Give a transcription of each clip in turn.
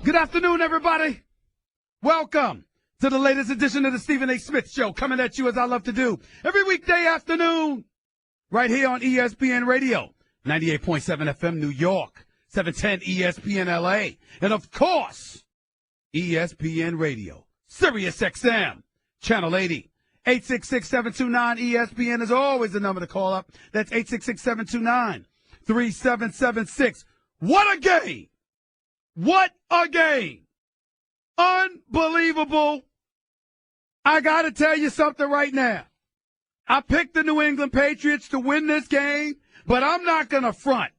Good afternoon, everybody. Welcome to the latest edition of the Stephen A. Smith Show, coming at you as I love to do every weekday afternoon, right here on ESPN Radio, 98.7 FM New York, 710 ESPN LA, and of course, ESPN Radio, Sirius XM, Channel 80, 866-729-ESPN is always the number to call up. That's 866-729-3776. What a game! What a game! Unbelievable. I got to tell you something right now. I picked the New England Patriots to win this game, but I'm not going to front.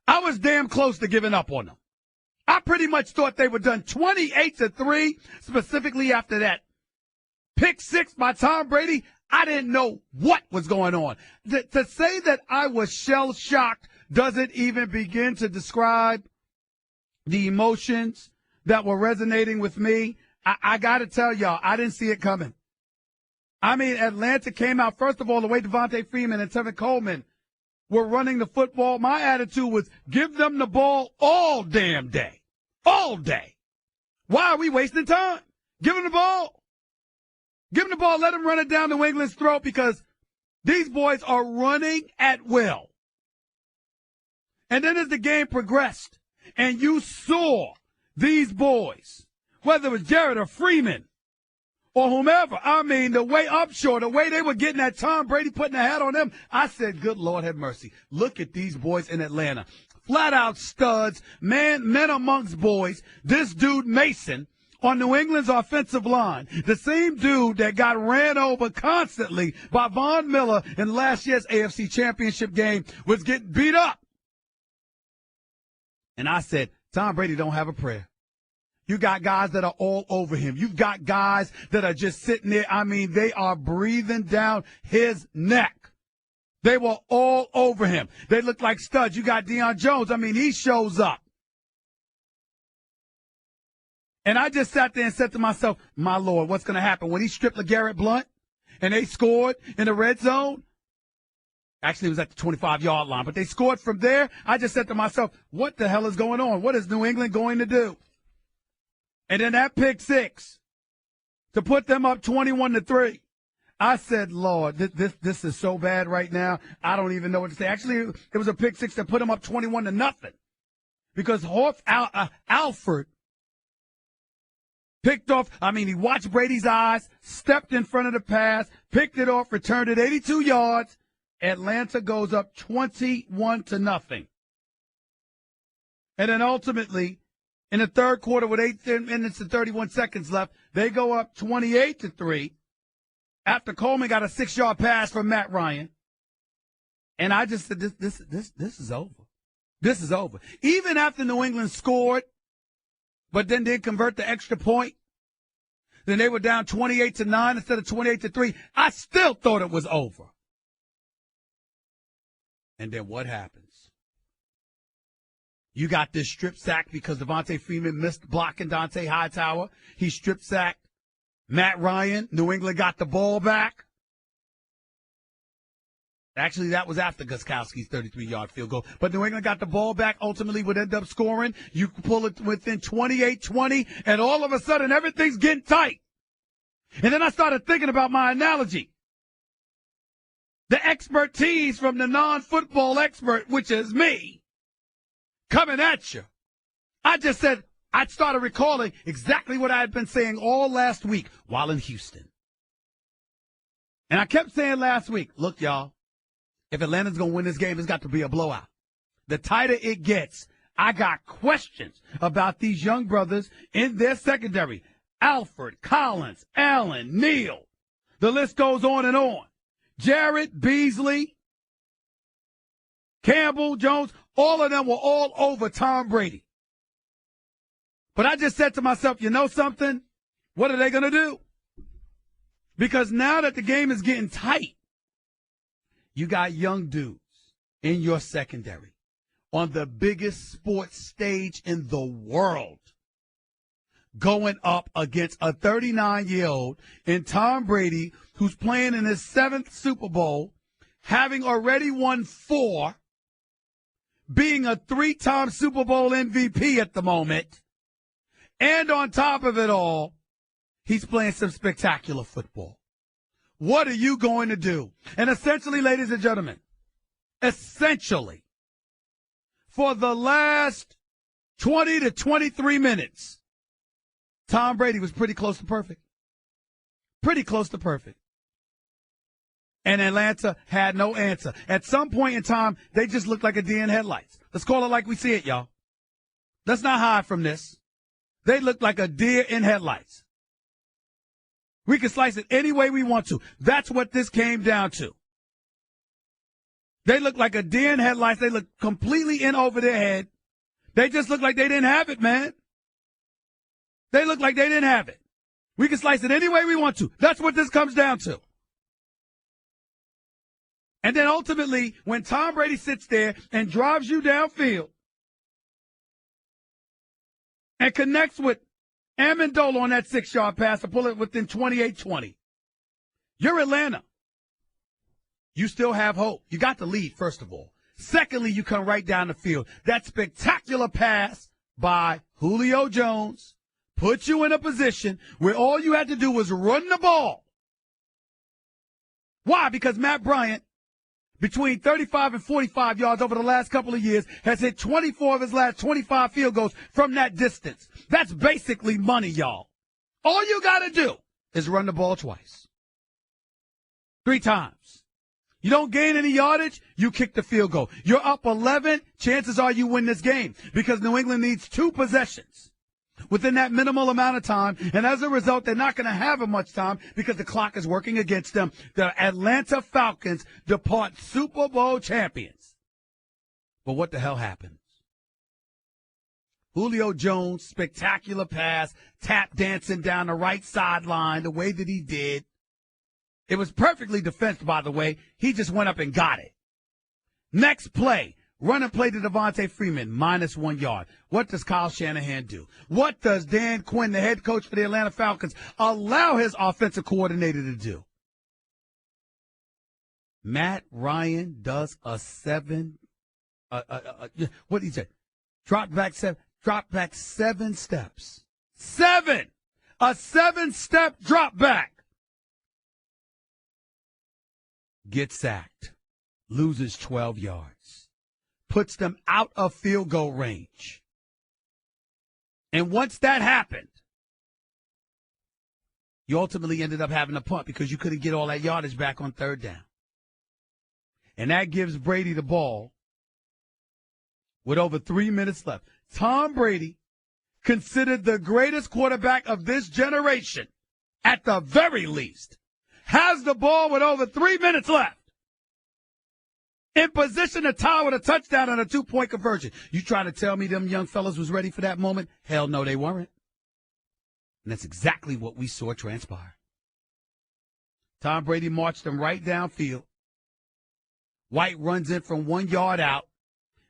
I was damn close to giving up on them. I pretty much thought they were done 28-3, specifically after that pick six by Tom Brady. I didn't know what was going on. To say that I was shell-shocked doesn't even begin to describe the emotions that were resonating with me. I got to tell y'all, I didn't see it coming. I mean, Atlanta came out, first of all, the way Devontae Freeman and Tevin Coleman were running the football. My attitude was give them the ball all damn day. All day. Why are we wasting time? Give them the ball. Give them the ball. Let them run it down New England's throat because these boys are running at will. And then as the game progressed and you saw these boys, whether it was Jared or Freeman or whomever, I mean, the way Upshur, the way they were getting at Tom Brady, putting a hat on them, I said, good Lord have mercy. Look at these boys in Atlanta. Flat out studs, men amongst boys. This dude Mason on New England's offensive line, the same dude that got ran over constantly by Von Miller in last year's AFC Championship game, was getting beat up. And I said, Tom Brady don't have a prayer. You got guys that are all over him. You've got guys that are just sitting there. I mean, they are breathing down his neck. They were all over him. They look like studs. You got Deion Jones. I mean, he shows up. And I just sat there and said to myself, my Lord, what's going to happen? When he stripped LeGarrette Blount and they scored in the red zone, actually, it was at the 25-yard line, but they scored from there. I just said to myself, what the hell is going on? What is New England going to do? And then that pick six to put them up 21-3. I said, Lord, this is so bad right now. I don't even know what to say. Actually, it was a pick six that put them up 21-0 because Alford picked off. I mean, he watched Brady's eyes, stepped in front of the pass, picked it off, returned it 82 yards. Atlanta goes up 21-0. And then ultimately, in the third quarter with 8 minutes and 31 seconds left, they go up 28-3 after Coleman got a 6-yard pass from Matt Ryan. And I just said, this is over. This is over. Even after New England scored, but then didn't convert the extra point, then they were down 28-9 instead of 28-3. I still thought it was over. And then what happens? You got this strip sack because Devontae Freeman missed blocking Dante Hightower. He strip sacked Matt Ryan. New England got the ball back. Actually, that was after Gostkowski's 33-yard field goal. But New England got the ball back, ultimately would end up scoring. You pull it within 28-20, and all of a sudden everything's getting tight. And then I started thinking about my analogy. The expertise from the non-football expert, which is me, coming at you. I just said, I started recalling exactly what I had been saying all last week while in Houston. And I kept saying last week, look, y'all, if Atlanta's going to win this game, it's got to be a blowout. The tighter it gets, I got questions about these young brothers in their secondary. Alford, Collins, Allen, Neal. The list goes on and on. Jarrett, Beasley, Campbell, Jones, all of them were all over Tom Brady. But I just said to myself, you know something? What are they going to do? Because now that the game is getting tight, you got young dudes in your secondary on the biggest sports stage in the world going up against a 39-year-old in Tom Brady who's playing in his 7th Super Bowl, having already won 4, being a 3-time Super Bowl MVP at the moment, And on top of it all, he's playing some spectacular football. What are you going to do? And essentially, ladies and gentlemen, essentially, for the last 20 to 23 minutes, Tom Brady was pretty close to perfect. Pretty close to perfect. And Atlanta had no answer. At some point in time, they just looked like a deer in headlights. Let's call it like we see it, y'all. Let's not hide from this. They looked like a deer in headlights. We can slice it any way we want to. That's what this came down to. They look like a deer in headlights. They look completely in over their head. They just look like they didn't have it, man. They look like they didn't have it. We can slice it any way we want to. That's what this comes down to. And then ultimately, when Tom Brady sits there and drives you downfield and connects with Amendola on that 6-yard pass to pull it within 28-20. You're Atlanta. You still have hope. You got the lead, first of all. Secondly, you come right down the field. That spectacular pass by Julio Jones put you in a position where all you had to do was run the ball. Why? Because Matt Bryant, between 35 and 45 yards over the last couple of years, has hit 24 of his last 25 field goals from that distance. That's basically money, y'all. All you got to do is run the ball twice. 3 times. You don't gain any yardage, you kick the field goal. You're up 11, chances are you win this game because New England needs 2 possessions within that minimal amount of time, and as a result, they're not going to have much time because the clock is working against them. The Atlanta Falcons depart Super Bowl champions. But what the hell happens? Julio Jones, spectacular pass, tap dancing down the right sideline the way that he did. It was perfectly defensed, by the way. He just went up and got it. Next play. Run and play to Devontae Freeman, -1 yard. What does Kyle Shanahan do? What does Dan Quinn, the head coach for the Atlanta Falcons, allow his offensive coordinator to do? Matt Ryan does a 7, what did he say? Drop back 7 steps. 7! A 7-step drop back. Gets sacked. Loses 12 yards. Puts them out of field goal range. And once that happened, you ultimately ended up having to punt because you couldn't get all that yardage back on 3rd down. And that gives Brady the ball with over 3 minutes left. Tom Brady, considered the greatest quarterback of this generation, at the very least, has the ball with over 3 minutes left. In position to tie with a touchdown on a 2-point conversion. You trying to tell me them young fellas was ready for that moment? Hell no, they weren't. And that's exactly what we saw transpire. Tom Brady marched them right downfield. White runs in from 1 yard out.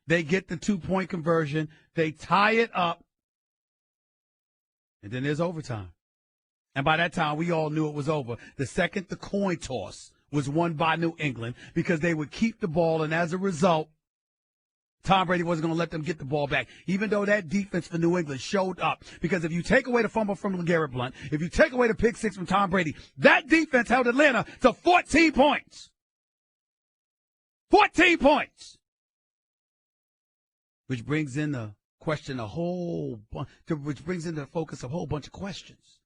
They get the 2-point conversion. They tie it up. And then there's overtime. And by that time, we all knew it was over. The second the coin toss was won by New England because they would keep the ball, and as a result, Tom Brady wasn't going to let them get the ball back, even though that defense for New England showed up. Because if you take away the fumble from LeGarrette Blount, if you take away the pick 6 from Tom Brady, that defense held Atlanta to 14 points. 14 points! Which brings in the question which brings into focus a whole bunch of questions.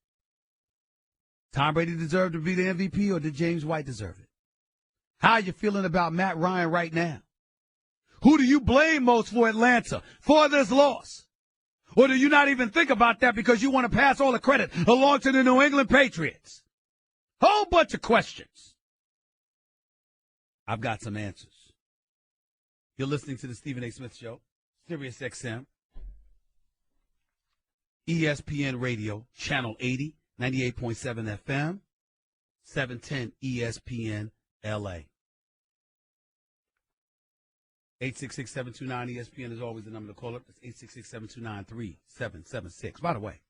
Tom Brady deserved to be the MVP, or did James White deserve it? How are you feeling about Matt Ryan right now? Who do you blame most for Atlanta for this loss? Or do you not even think about that because you want to pass all the credit along to the New England Patriots? Whole bunch of questions. I've got some answers. You're listening to the Stephen A. Smith Show, Sirius XM, ESPN Radio, Channel 80. 98.7 FM, 710 ESPN LA. 866-729-ESPN is always the number to call up. That's 866-729-3776. By the way,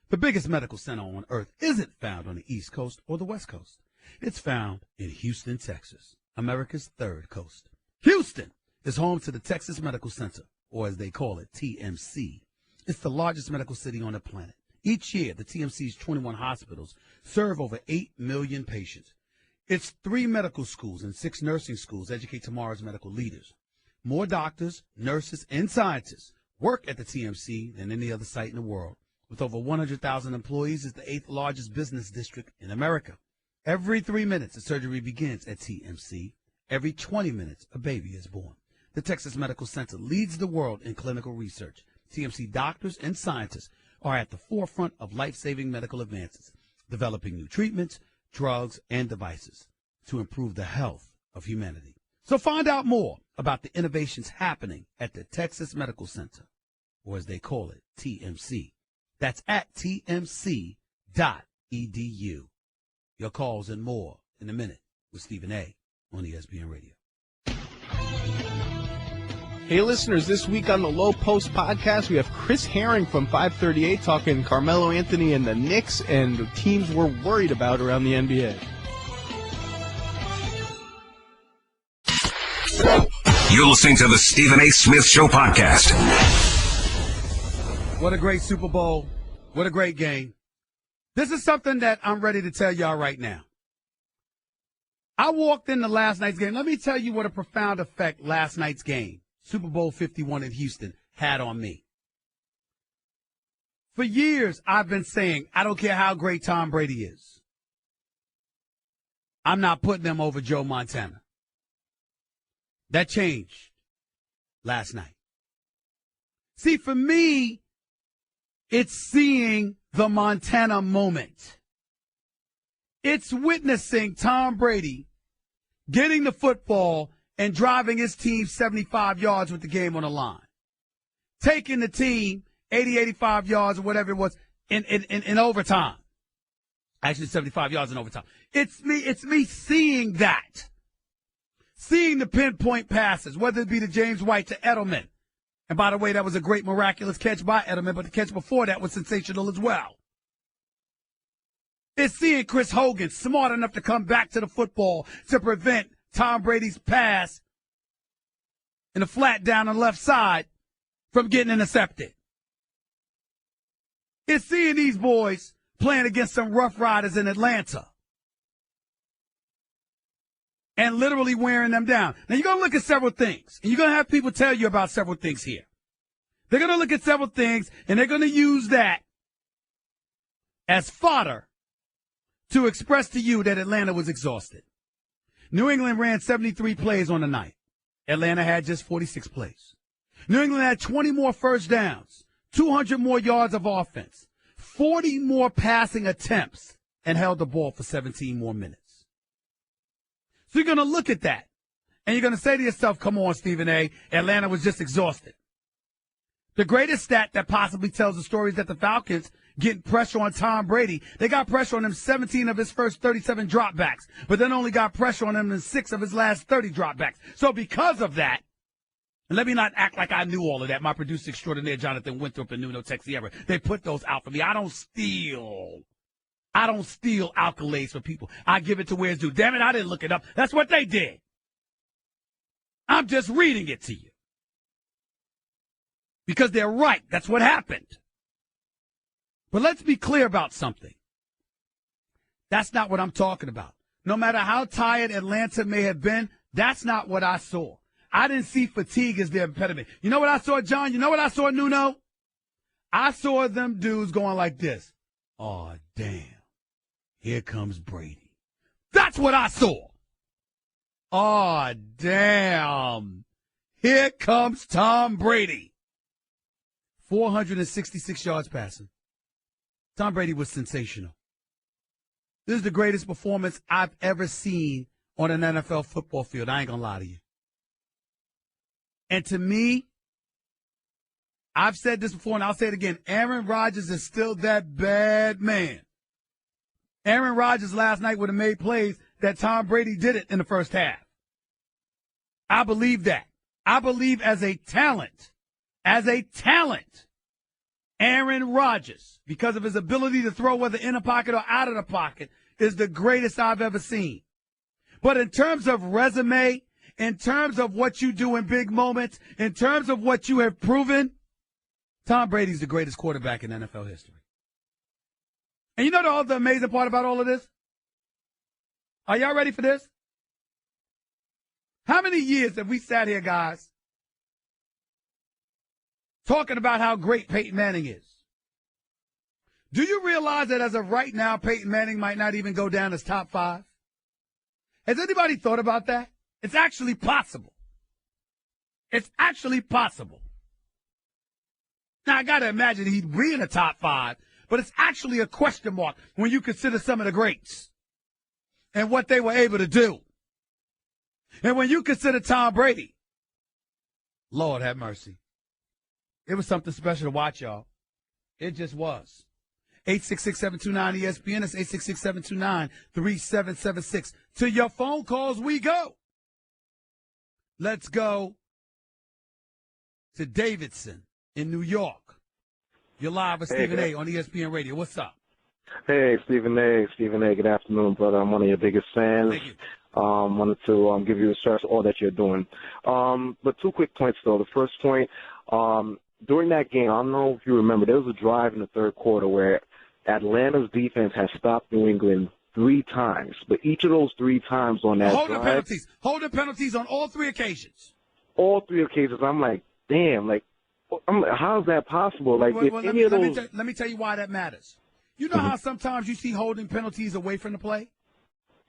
the biggest medical center on earth isn't found on the East Coast or the West Coast. It's found in Houston, Texas, America's 3rd coast. Houston is home to the Texas Medical Center, or as they call it, TMC. It's the largest medical city on the planet. Each year, the TMC's 21 hospitals serve over 8 million patients. Its 3 medical schools and 6 nursing schools educate tomorrow's medical leaders. More doctors, nurses, and scientists work at the TMC than any other site in the world. With over 100,000 employees, it's the 8th largest business district in America. Every 3 minutes, a surgery begins at TMC. Every 20 minutes, a baby is born. The Texas Medical Center leads the world in clinical research. TMC doctors and scientists are at the forefront of life-saving medical advances, developing new treatments, drugs, and devices to improve the health of humanity. So find out more about the innovations happening at the Texas Medical Center, or as they call it, TMC. That's at tmc.edu. Your calls and more in a minute with Stephen A. on ESPN Radio. Hey, listeners, this week on the Low Post podcast, we have Chris Herring from 538 talking Carmelo Anthony and the Knicks and the teams we're worried about around the NBA. You're listening to the Stephen A. Smith Show podcast. What a great Super Bowl. What a great game. This is something that I'm ready to tell y'all right now. I walked into last night's game. Let me tell you what a profound effect last night's game, Super Bowl 51 in Houston, had on me. For years, I've been saying, I don't care how great Tom Brady is. I'm not putting them over Joe Montana. That changed last night. See, for me, it's seeing the Montana moment. It's witnessing Tom Brady getting the football and driving his team 75 yards with the game on the line. Taking the team 80, 85 yards or whatever it was in overtime. Actually, 75 yards in overtime. It's me seeing that. Seeing the pinpoint passes, whether it be to James White, to Edelman. And by the way, that was a great miraculous catch by Edelman, but the catch before that was sensational as well. It's seeing Chris Hogan smart enough to come back to the football to prevent Tom Brady's pass in the flat down on the left side from getting intercepted. It's seeing these boys playing against some Rough Riders in Atlanta and literally wearing them down. Now, you're going to look at several things, and you're going to have people tell you about several things here. They're going to look at several things, and they're going to use that as fodder to express to you that Atlanta was exhausted. New England ran 73 plays on the night. Atlanta had just 46 plays. New England had 20 more first downs, 200 more yards of offense, 40 more passing attempts, and held the ball for 17 more minutes. So you're going to look at that, and you're going to say to yourself, come on, Stephen A., Atlanta was just exhausted. The greatest stat that possibly tells the story is that the Falcons getting pressure on Tom Brady. They got pressure on him 17 of his first 37 dropbacks, but then only got pressure on him in 6 of his last 30 dropbacks. So because of that, and let me not act like I knew all of that. My producer extraordinaire, Jonathan Winthrop and Nuno Texiera, they put those out for me. I don't steal accolades for people. I give it to where it's due. Damn it, I didn't look it up. That's what they did. I'm just reading it to you. Because they're right. That's what happened. But let's be clear about something. That's not what I'm talking about. No matter how tired Atlanta may have been, that's not what I saw. I didn't see fatigue as their impediment. You know what I saw, John? You know what I saw, Nuno? I saw them dudes going like this. Oh, damn. Here comes Brady. That's what I saw. Oh, damn. Here comes Tom Brady. 466 yards passing. Tom Brady was sensational. This is the greatest performance I've ever seen on an NFL football field. I ain't going to lie to you. And to me, I've said this before and I'll say it again. Aaron Rodgers is still that bad man. Aaron Rodgers last night would have made plays that Tom Brady did it in the first half. I believe that. I believe as a talent, Aaron Rodgers, because of his ability to throw whether in a pocket or out of the pocket, is the greatest I've ever seen. But in terms of resume, in terms of what you do in big moments, in terms of what you have proven, Tom Brady's the greatest quarterback in NFL history. And you know the other amazing part about all of this? Are y'all ready for this? How many years have we sat here, guys, talking about how great Peyton Manning is? Do you realize that as of right now, Peyton Manning might not even go down as top 5? Has anybody thought about that? It's actually possible. It's actually possible. Now, I got to imagine he'd be in the top 5, but it's actually a question mark when you consider some of the greats and what they were able to do. And when you consider Tom Brady, Lord have mercy. It was something special to watch, y'all. It just was. 866-729-ESPN. That's 866-729-3776. To your phone calls we go. Let's go to Davidson in New York. You're live with Stephen A. on ESPN Radio. What's up? Hey, Stephen A. Good afternoon, brother. I'm one of your biggest fans. Thank you. Wanted to give you a shout out to all that you're doing. But 2 quick points, though. The first point, during that game, I don't know if you remember, there was a drive in the third quarter where Atlanta's defense has stopped New England 3 times. But each of those 3 times on that drive. Holding penalties on all 3 occasions. All 3 occasions. I'm like, damn, how is that possible? Let me tell you why that matters. You know how sometimes you see holding penalties away from the play?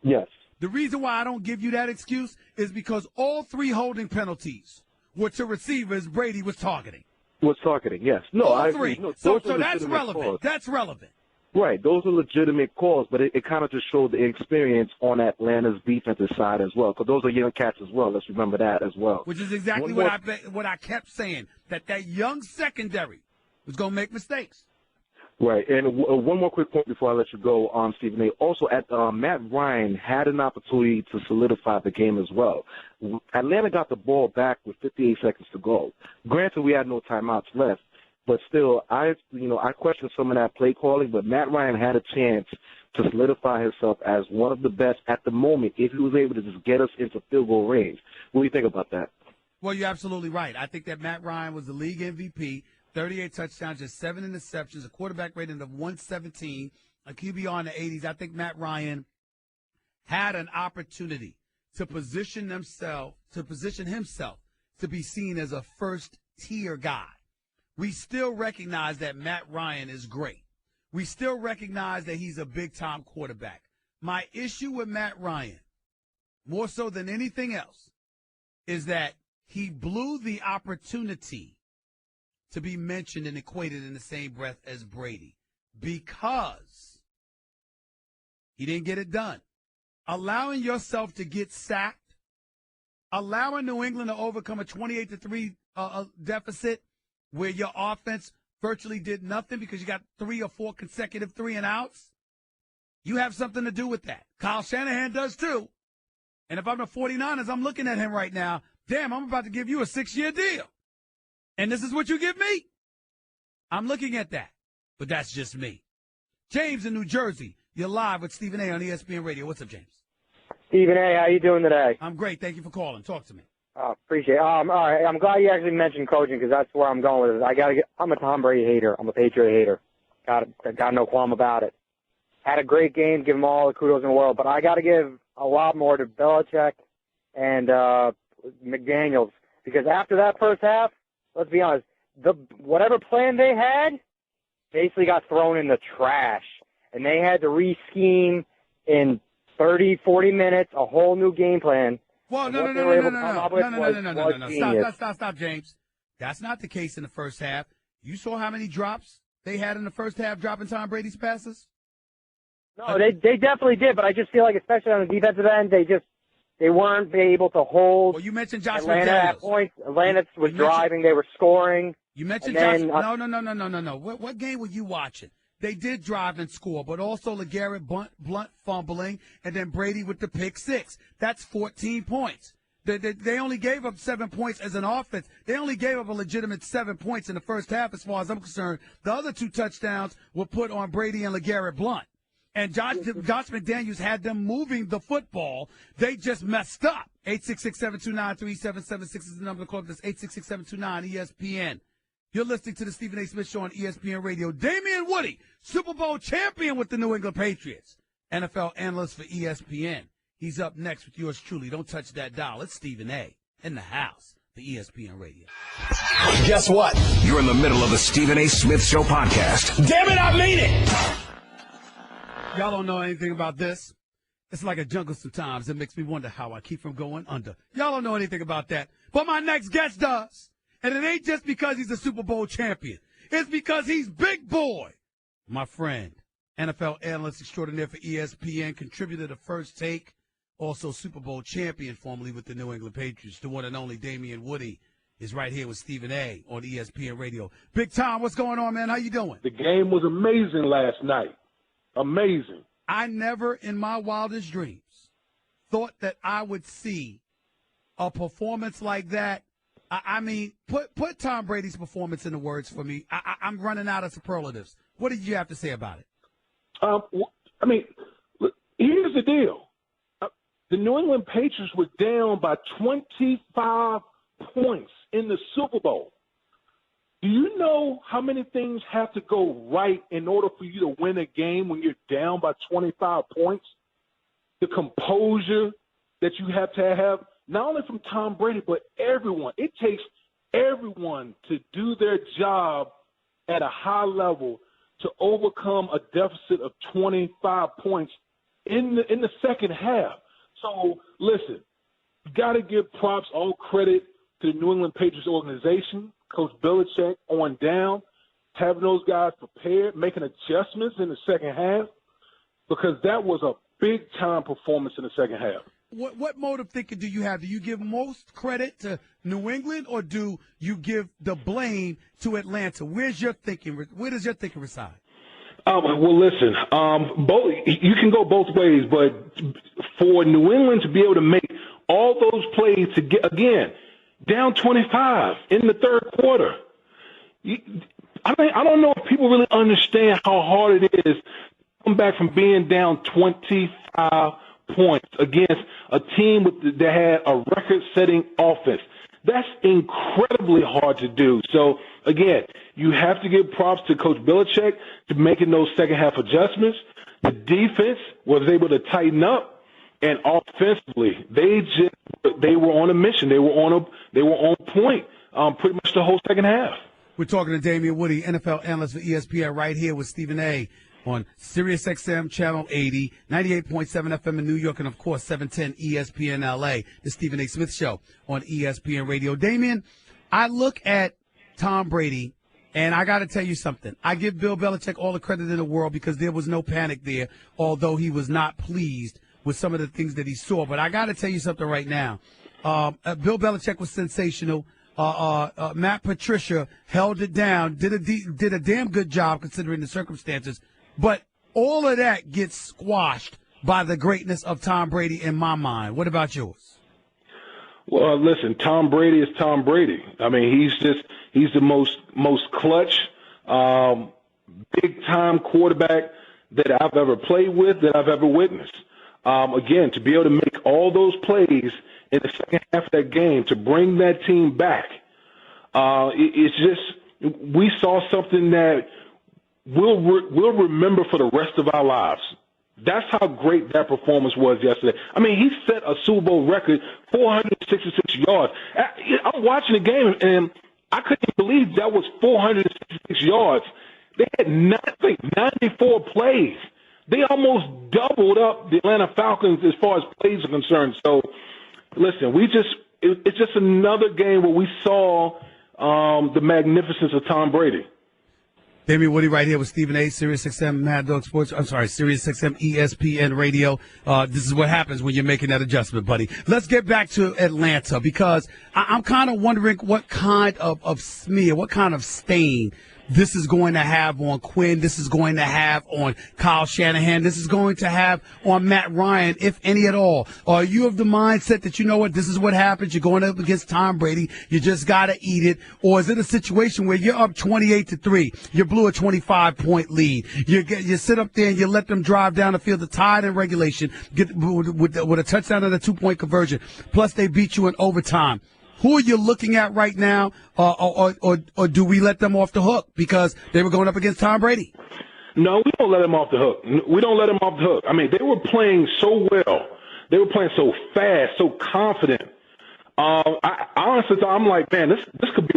Yes. The reason why I don't give you that excuse is because all 3 holding penalties were to receivers Brady was targeting. Yes. No, all I 3. agree. No, so that's relevant. Calls. That's relevant. Right. Those are legitimate calls, but it kind of just showed the experience on Atlanta's defensive side as well, because those are young cats as well. Let's remember that as well. Which is exactly what I kept saying, that young secondary was going to make mistakes. Right. And one more quick point before I let you go, Stephen A. Also, Matt Ryan had an opportunity to solidify the game as well. Atlanta got the ball back with 58 seconds to go. Granted, we had no timeouts left, but still, I question some of that play calling. But Matt Ryan had a chance to solidify himself as one of the best at the moment if he was able to just get us into field goal range. What do you think about that? Well, you're absolutely right. I think that Matt Ryan was the league MVP. 38 touchdowns, just 7 interceptions, a quarterback rating of 117, a QBR in the 80s. I think Matt Ryan had an opportunity to position himself to be seen as a first-tier guy. We still recognize that Matt Ryan is great. We still recognize that he's a big-time quarterback. My issue with Matt Ryan, more so than anything else, is that he blew the opportunity to be mentioned and equated in the same breath as Brady because he didn't get it done. Allowing yourself to get sacked, allowing New England to overcome a 28-3 deficit where your offense virtually did nothing because you got 3 or 4 consecutive 3-and-outs, you have something to do with that. Kyle Shanahan does too. And if I'm the 49ers, I'm looking at him right now, damn, I'm about to give you a 6-year deal. And this is what you give me? I'm looking at that. But that's just me. James in New Jersey, you're live with Stephen A. on ESPN Radio. What's up, James? Stephen A., how you doing today? I'm great. Thank you for calling. Talk to me. Appreciate it. All right, I'm glad you actually mentioned coaching because that's where I'm going with it. I'm a Tom Brady hater. I'm a Patriot hater. Got no qualm about it. Had a great game. Give him all the kudos in the world. But I got to give a lot more to Belichick and McDaniels because after that first half, let's be honest, whatever plan they had basically got thrown in the trash. And they had to re-scheme in 30, 40 minutes, a whole new game plan. Well, no. Stop, James. That's not the case in the first half. You saw how many drops they had in the first half dropping Tom Brady's passes? No, they definitely did, but I just feel like, especially on the defensive end, they weren't able to hold. Well, you mentioned Josh Atlanta McDaniels. at points. Atlanta was driving. They were scoring. You mentioned Josh. No. What game were you watching? They did drive and score, but also LeGarrette Blount fumbling, and then Brady with the pick 6. That's 14 points. They only gave up 7 points as an offense. They only gave up a legitimate 7 points in the first half, as far as I'm concerned. The other 2 touchdowns were put on Brady and LeGarrette Blount. And Josh McDaniels had them moving the football. They just messed up. 866-729-3776 is the number to call. That's 866-729-ESPN. You're listening to the Stephen A. Smith Show on ESPN Radio. Damian Woody, Super Bowl champion with the New England Patriots, NFL analyst for ESPN. He's up next with yours truly. Don't touch that dial. It's Stephen A. in the house, the ESPN Radio. Guess what? You're in the middle of the Stephen A. Smith Show podcast. Damn it, I mean it! Y'all don't know anything about this. It's like a jungle sometimes. It makes me wonder how I keep from going under. Y'all don't know anything about that. But my next guest does. And it ain't just because he's a Super Bowl champion. It's because he's big boy. My friend, NFL analyst extraordinaire for ESPN, contributor to First Take, also Super Bowl champion formerly with the New England Patriots. The one and only Damian Woody is right here with Stephen A. on ESPN Radio. Big Tom, what's going on, man? How you doing? The game was amazing last night. Amazing. I never in my wildest dreams thought that I would see a performance like that. I mean, put Tom Brady's performance into words for me. I'm running out of superlatives. What did you have to say about it? I mean, look, here's the deal. The New England Patriots were down by 25 points in the Super Bowl. Do you know how many things have to go right in order for you to win a game when you're down by 25 points? The composure that you have to have, not only from Tom Brady, but everyone. It takes everyone to do their job at a high level to overcome a deficit of 25 points in the second half. So, listen, you got to give props, all credit to the New England Patriots organization, Coach Belichick on down, having those guys prepared, making adjustments in the second half, because that was a big-time performance in the second half. What mode of thinking do you have? Do you give most credit to New England, or do you give the blame to Atlanta? Where does your thinking reside? Well, listen, both you can go both ways, but for New England to be able to make all those plays to get, again, down 25 in the third quarter, I don't know if people really understand how hard it is to come back from being down 25 points against a team that had a record-setting offense. That's incredibly hard to do. So, again, you have to give props to Coach Belichick to making those second-half adjustments. The defense was able to tighten up, and offensively, they were on a mission. They were on point pretty much the whole second half. We're talking to Damian Woody, NFL analyst for ESPN, right here with Stephen A. on Sirius XM Channel 80, 98.7 FM in New York, and, of course, 710 ESPN LA, the Stephen A. Smith Show on ESPN Radio. Damian, I look at Tom Brady, and I got to tell you something. I give Bill Belichick all the credit in the world because there was no panic there, although he was not pleased with some of the things that he saw. But I got to tell you something right now. Bill Belichick was sensational. Matt Patricia held it down, did a damn good job considering the circumstances. But all of that gets squashed by the greatness of Tom Brady in my mind. What about yours? Well, listen, Tom Brady is Tom Brady. I mean, he's the most clutch, big-time quarterback that I've ever played with, that I've ever witnessed. Again, to be able to make all those plays in the second half of that game to bring that team back, it's just we saw something that we'll remember for the rest of our lives. That's how great that performance was yesterday. I mean, he set a Super Bowl record, 466 yards. I'm watching the game, and I couldn't believe that was 466 yards. They had 94 plays. They almost doubled up the Atlanta Falcons as far as plays are concerned. So, listen, it's just another game where we saw the magnificence of Tom Brady. Damian Woody right here with Stephen A. Sirius XM Mad Dog Sports. I'm sorry, Sirius XM ESPN Radio. This is what happens when you're making that adjustment, buddy. Let's get back to Atlanta because I'm kind of wondering what kind of smear, what kind of stain this is going to have on Quinn. This is going to have on Kyle Shanahan. This is going to have on Matt Ryan, if any at all. Are you of the mindset that, you know what, this is what happens? You're going up against Tom Brady. You just got to eat it. Or is it a situation where you're up 28-3? You blew a 25-point lead. You sit up there and you let them drive down the field, the tied in regulation, get with a touchdown and a 2-point conversion. Plus they beat you in overtime. Who are you looking at right now, or do we let them off the hook because they were going up against Tom Brady? No, we don't let them off the hook. We don't let them off the hook. I mean, they were playing so well. They were playing so fast, so confident. I honestly thought, I'm like, man, this could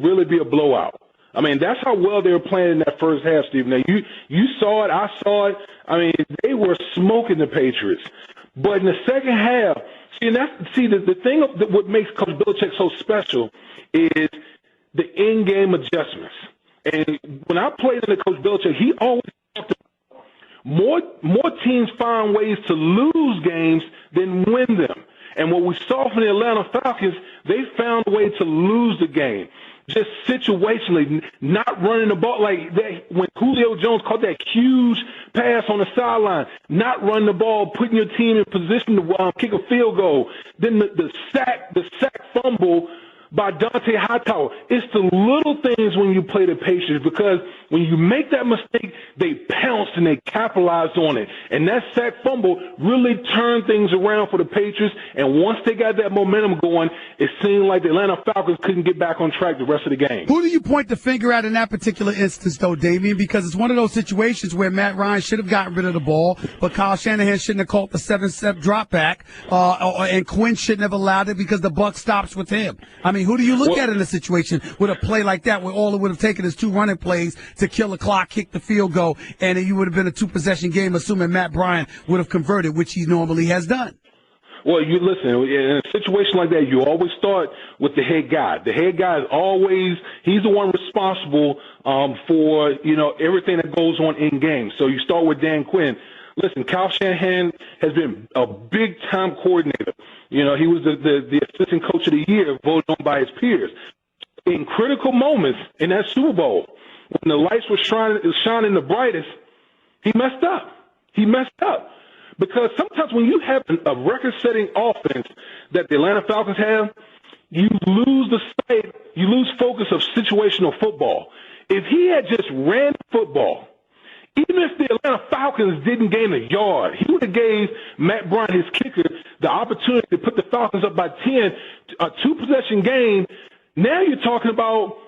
really be a blowout. I mean, that's how well they were playing in that first half, Steve. Now, you saw it, I saw it. I mean, they were smoking the Patriots. But in the second half, the thing that what makes Coach Belichick so special is the in-game adjustments. And when I played under Coach Belichick, he always talked about more teams find ways to lose games than win them. And what we saw from the Atlanta Falcons, they found a way to lose the game. Just situationally, not running the ball. Like when Julio Jones caught that huge pass on the sideline, not running the ball, putting your team in position to kick a field goal. Then the sack fumble by Dante Hightower. It's the little things when you play the Patriots, because when you make that mistake, they pounced and they capitalized on it. And that sack fumble really turned things around for the Patriots. And once they got that momentum going, it seemed like the Atlanta Falcons couldn't get back on track the rest of the game. Who do you point the finger at in that particular instance, though, Damian? Because it's one of those situations where Matt Ryan should have gotten rid of the ball, but Kyle Shanahan shouldn't have called the 7-step drop back, and Quinn shouldn't have allowed it because the buck stops with him. I mean, who do you look at in a situation with a play like that where all it would have taken is 2 running plays to kill the clock, kick the field goal, and you would have been a 2-possession game, assuming Matt Bryant would have converted, which he normally has done? Well, you listen, in a situation like that, you always start with the head guy. The head guy is he's the one responsible for, everything that goes on in games. So you start with Dan Quinn. Listen, Kyle Shanahan has been a big-time coordinator. He was the assistant coach of the year, voted on by his peers. In critical moments in that Super Bowl, when the lights were shining the brightest, he messed up. Because sometimes when you have a record-setting offense that the Atlanta Falcons have, you lose focus of situational football. If he had just ran football, even if the Atlanta Falcons didn't gain a yard, he would have gave Matt Bryant, his kicker, the opportunity to put the Falcons up by 10, a 2-possession game. Now you're talking about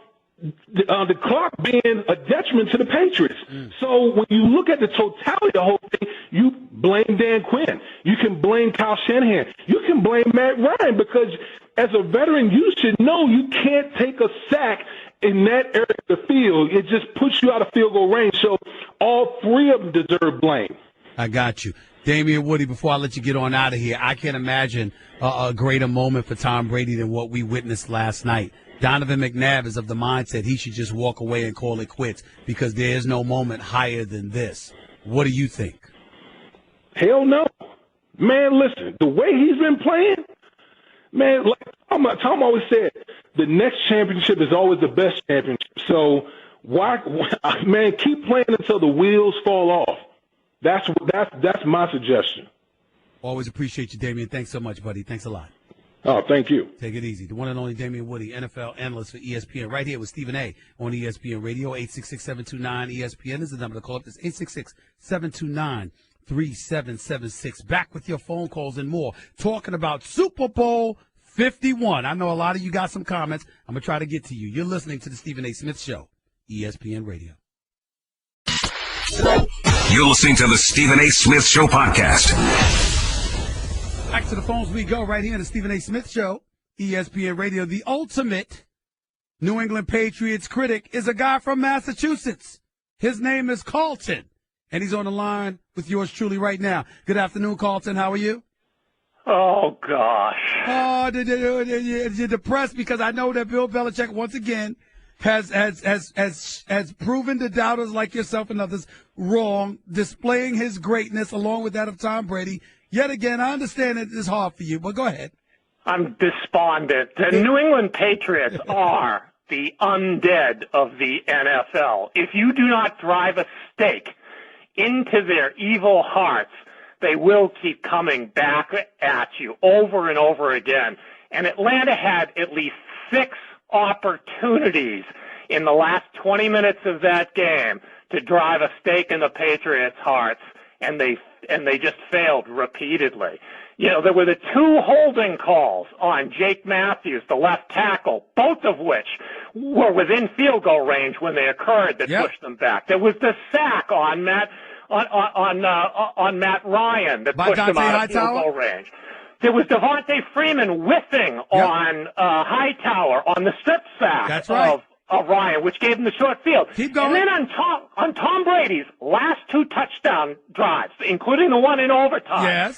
the clock being a detriment to the Patriots. So when you look at the totality of the whole thing, you blame Dan Quinn. You can blame Kyle Shanahan. You can blame Matt Ryan, because as a veteran, you should know you can't take a sack in that area of the field. It just puts you out of field goal range. So all three of them deserve blame. I got you. Damian Woody, before I let you get on out of here, I can't imagine a greater moment for Tom Brady than what we witnessed last night. Donovan McNabb is of the mindset he should just walk away and call it quits because there is no moment higher than this. What do you think? Hell no. Man, listen, the way he's been playing, man, like Tom always said, the next championship is always the best championship. So why man, keep playing until the wheels fall off. That's my suggestion. Always appreciate you, Damian. Thanks so much, buddy. Thanks a lot. Oh, thank you. Take it easy. The one and only Damian Woody, NFL analyst for ESPN, right here with Stephen A. on ESPN Radio. 866-729-ESPN is the number to call up. It's 866-729-3776. Back with your phone calls and more, talking about Super Bowl 51. I know a lot of you got some comments. I'm going to try to get to you. You're listening to the Stephen A. Smith Show, ESPN Radio. You're listening to the Stephen A. Smith Show podcast. Back to the phones we go right here on the Stephen A. Smith Show, ESPN Radio. The ultimate New England Patriots critic is a guy from Massachusetts. His name is Carlton, and he's on the line with yours truly right now. Good afternoon, Carlton. How are you? Oh, gosh. Oh, you're depressed because I know that Bill Belichick, once again, has proven to doubters like yourself and others wrong, displaying his greatness along with that of Tom Brady. Yet again, I understand it is hard for you, but go ahead. I'm despondent. The New England Patriots are the undead of the NFL. If you do not drive a stake into their evil hearts, they will keep coming back at you over and over again. And Atlanta had at least 6 opportunities in the last 20 minutes of that game to drive a stake in the Patriots' hearts, and they and they just failed repeatedly. You know, there were the 2 holding calls on Jake Matthews, the left tackle, both of which were within field goal range when they occurred that pushed them back. There was the sack on Matt Ryan that pushed them out of field goal range. There was Devontae Freeman whiffing on Hightower on the strip sack of Ryan, which gave him the short field. Keep going. And then on Tom Brady's last 2 touchdown drives, including the one in overtime,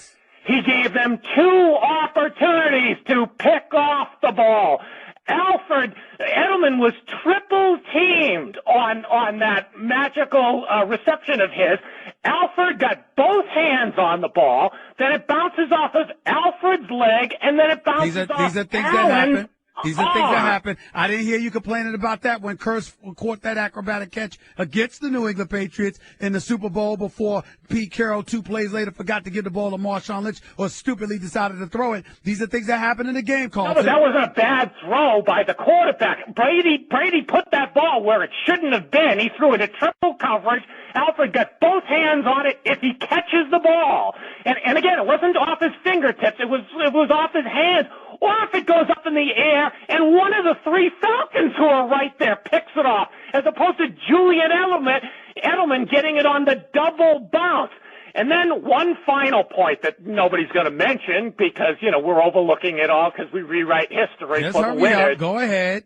he gave them 2 opportunities to pick off the ball. Edelman was triple teamed on that magical reception of his. Alford got both hands on the ball. Then it bounces off of Alfred's leg, and then it bounces off These are things that happen. These are things that happen. I didn't hear you complaining about that when Kurtz caught that acrobatic catch against the New England Patriots in the Super Bowl before Pete Carroll 2 plays later forgot to give the ball to Marshawn Lynch or stupidly decided to throw it. These are things that happen in the game, Carlton. No, but that wasn't a bad throw by the quarterback. Brady put that ball where it shouldn't have been. He threw it at triple coverage. Alfred got both hands on it if he catches the ball. And again, it wasn't off his fingertips. It was off his hands. Or if it goes up in the air and one of the 3 Falcons who are right there picks it off, as opposed to Julian Edelman getting it on the double bounce. And then one final point that nobody's going to mention because, you know, we're overlooking it all because we rewrite history for the winners. Go ahead.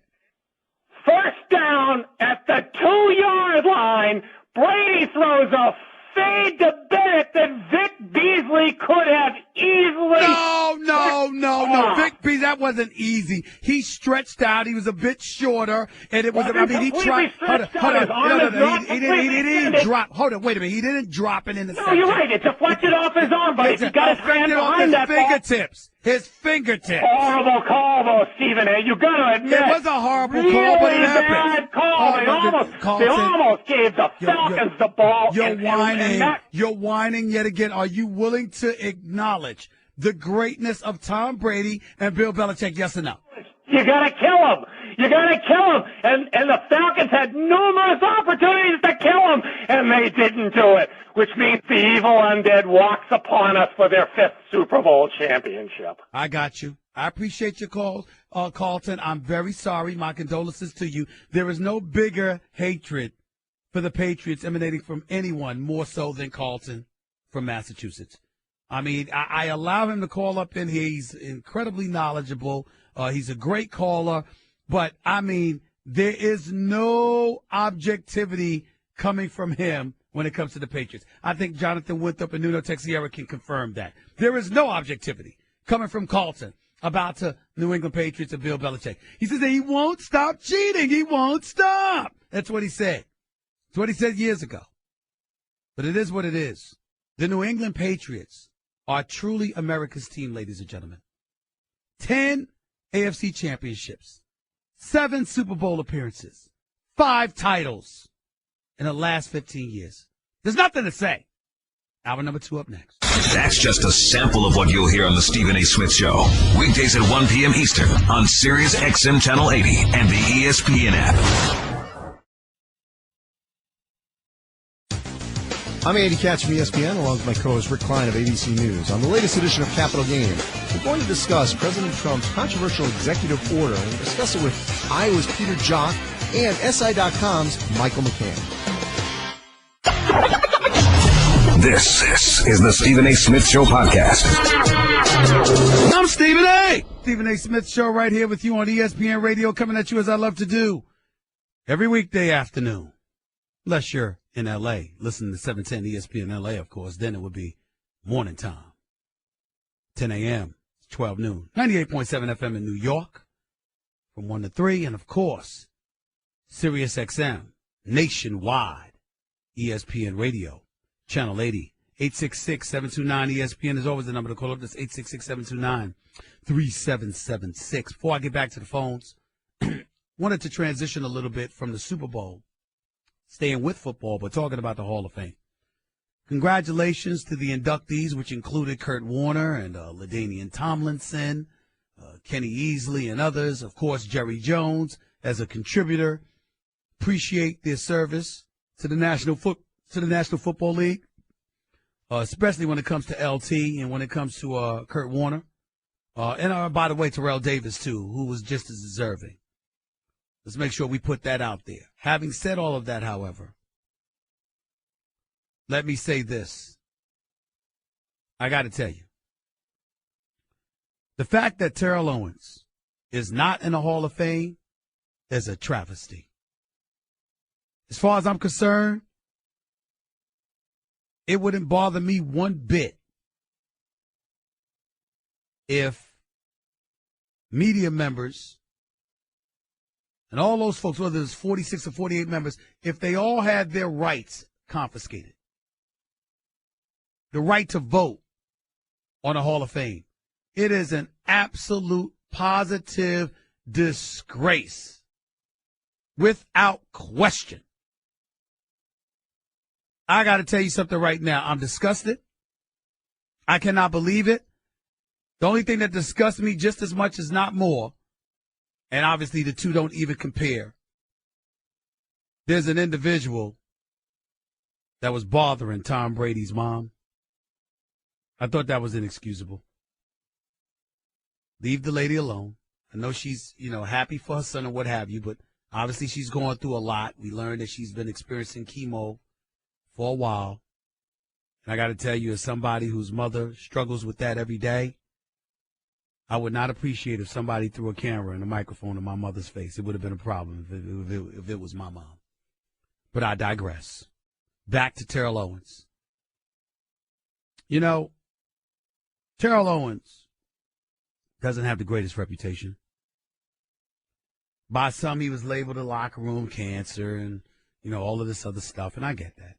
First down at the 2-yard line, Brady throws a fade to Bennett that Vic Beasley could have easily. No. Vic Beasley, that wasn't easy. He stretched out. He was a bit shorter, and it was. He tried. He didn't drop. Hold on, wait a minute. He didn't drop it in the. No, you're right. It deflected off his arm, but he got his hand behind that fingertips. His fingertips. Horrible call, though, Stephen A. You got to admit. It was a horrible call, but it happened. Bad call. They almost gave the Falcons the ball. You're whining yet again. Are you willing to acknowledge the greatness of Tom Brady and Bill Belichick? Yes or no? You got to kill him. And the Falcons had numerous opportunities to kill him, and they didn't do it, which means the evil undead walks upon us for their 5th Super Bowl championship. I got you. I appreciate your call, Carlton. I'm very sorry. My condolences to you. There is no bigger hatred for the Patriots emanating from anyone more so than Carlton from Massachusetts. I mean, I allow him to call up in here. He's incredibly knowledgeable. He's a great caller. But, I mean, there is no objectivity coming from him when it comes to the Patriots. I think Jonathan Winthrop and Nuno Teixeira can confirm that. There is no objectivity coming from Carlton about the New England Patriots and Bill Belichick. He says that he won't stop cheating. He won't stop. That's what he said. That's what he said years ago. But it is what it is. The New England Patriots are truly America's team, ladies and gentlemen. 10 AFC championships, 7 Super Bowl appearances, 5 titles in the last 15 years. There's nothing to say. Hour number 2 up next. That's just a sample of what you'll hear on the Stephen A. Smith Show. Weekdays at 1 p.m. Eastern on Sirius XM Channel 80 and the ESPN app. I'm Andy Katz from ESPN, along with my co-host Rick Klein of ABC News. On the latest edition of Capital Game, we're going to discuss President Trump's controversial executive order and discuss it with Iowa's Peter Jock and SI.com's Michael McCann. This is the Stephen A. Smith Show podcast. I'm Stephen A. Stephen A. Smith Show right here with you on ESPN Radio, coming at you as I love to do every weekday afternoon. Unless you're in L.A., listen to 710 ESPN L.A., of course, then it would be morning time. 10 a.m., 12 noon. 98.7 FM in New York from 1 to 3. And, of course, Sirius XM, nationwide, ESPN Radio, Channel 80, 866-729-ESPN is always the number to call up. That's 866-729-3776. Before I get back to the phones, wanted to transition a little bit from the Super Bowl, staying with football, but talking about the Hall of Fame. Congratulations to the inductees, which included Kurt Warner and LaDainian Tomlinson, Kenny Easley and others. Of course, Jerry Jones as a contributor. Appreciate their service to the National Football League. especially when it comes to LT and when it comes to Kurt Warner. And by the way, Terrell Davis, too, who was just as deserving. Let's make sure we put that out there. Having said all of that, however, let me say this. I got to tell you. The fact that Terrell Owens is not in the Hall of Fame is a travesty. As far as I'm concerned, it wouldn't bother me one bit if media members and all those folks, whether it's 46 or 48 members, if they all had their rights confiscated. The right to vote on a Hall of Fame. It is an absolute positive disgrace. Without question. I got to tell you something right now. I'm disgusted. I cannot believe it. The only thing that disgusts me just as much as not more, and obviously the two don't even compare, there's an individual that was bothering Tom Brady's mom. I thought that was inexcusable. Leave the lady alone. I know she's, happy for her son or what have you, but obviously she's going through a lot. We learned that she's been experiencing chemo for a while. And I got to tell you, as somebody whose mother struggles with that every day, I would not appreciate if somebody threw a camera and a microphone in my mother's face. It would have been a problem if it was my mom. But I digress. Back to Terrell Owens. Terrell Owens doesn't have the greatest reputation. By some, he was labeled a locker room cancer and, all of this other stuff, and I get that.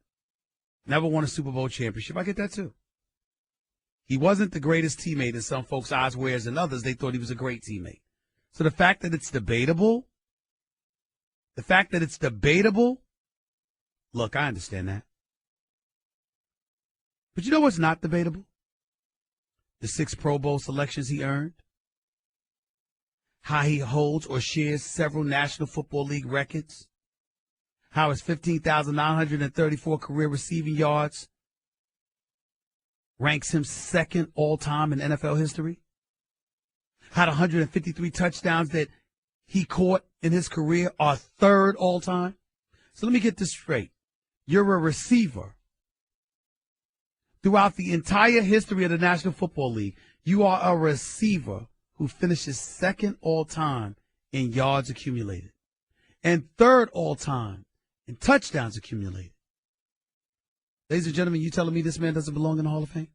Never won a Super Bowl championship. I get that, too. He wasn't the greatest teammate in some folks' eyes, whereas in others, they thought he was a great teammate. So the fact that it's debatable, look, I understand that. But you know what's not debatable? The 6 Pro Bowl selections he earned. How he holds or shares several National Football League records. How his 15,934 career receiving yards ranks him second all-time in NFL history. How the 153 touchdowns that he caught in his career are third all-time. So let me get this straight. You're a receiver. Throughout the entire history of the National Football League, you are a receiver who finishes second all-time in yards accumulated and third all-time in touchdowns accumulated. Ladies and gentlemen, you telling me this man doesn't belong in the Hall of Fame?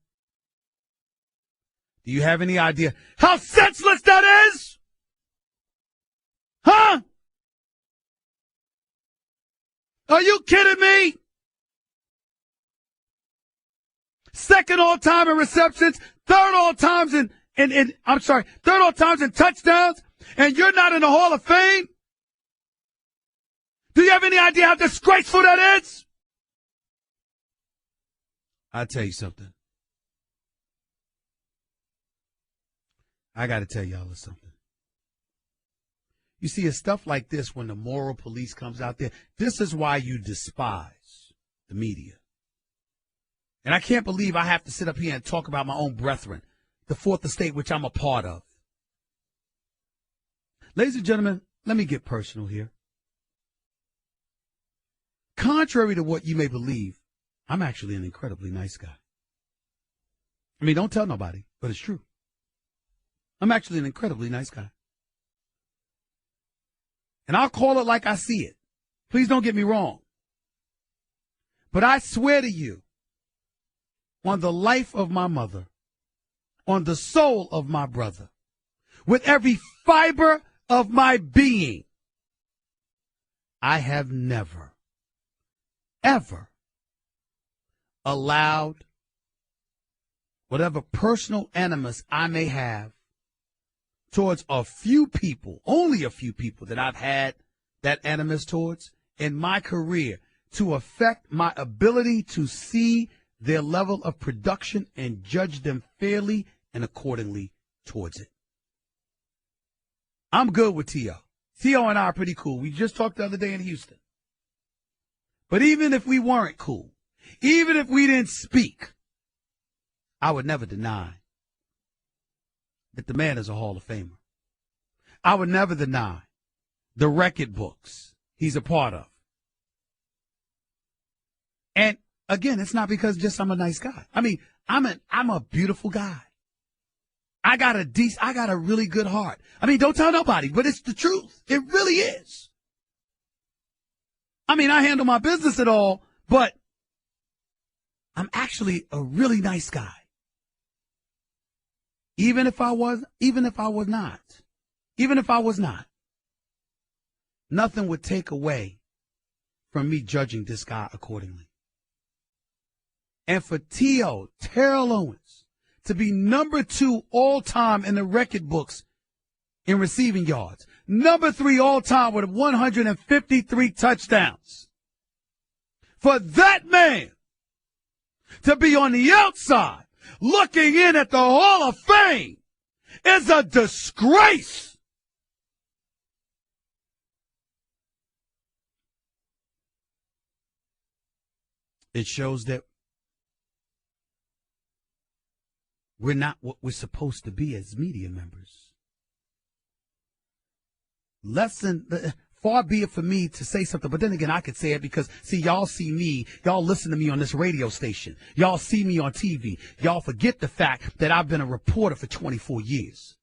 Do you have any idea how senseless that is? Huh? Are you kidding me? Second all-time in receptions, third all-times third all-times in touchdowns, and you're not in the Hall of Fame? Do you have any idea how disgraceful that is? I'll tell you something. I got to tell y'all something. You see, it's stuff like this when the moral police comes out there. This is why you despise the media. And I can't believe I have to sit up here and talk about my own brethren, the fourth estate, which I'm a part of. Ladies and gentlemen, let me get personal here. Contrary to what you may believe, I'm actually an incredibly nice guy. I mean, don't tell nobody, but it's true. I'm actually an incredibly nice guy. And I'll call it like I see it. Please don't get me wrong. But I swear to you, on the life of my mother, on the soul of my brother, with every fiber of my being, I have never, ever allowed whatever personal animus I may have towards a few people, only a few people that I've had that animus towards in my career, to affect my ability to see their level of production and judge them fairly and accordingly towards it. I'm good with T.O. T.O. and I are pretty cool. We just talked the other day in Houston. But even if we weren't cool, even if we didn't speak, I would never deny that the man is a Hall of Famer. I would never deny the record books he's a part of. And again, it's not because just I'm a nice guy. I mean, I'm a beautiful guy. I got a really good heart. I mean, don't tell nobody, but it's the truth. It really is. I mean, I handle my business at all, but I'm actually a really nice guy. Even if I was not, nothing would take away from me judging this guy accordingly. And for Terrell Owens, to be number 2 all-time in the record books in receiving yards, number 3 all-time with 153 touchdowns, for that man to be on the outside looking in at the Hall of Fame is a disgrace. It shows that we're not what we're supposed to be as media members. Far be it for me to say something, but then again, I could say it because, see, y'all see me, y'all listen to me on this radio station, y'all see me on TV, y'all forget the fact that I've been a reporter for 24 years,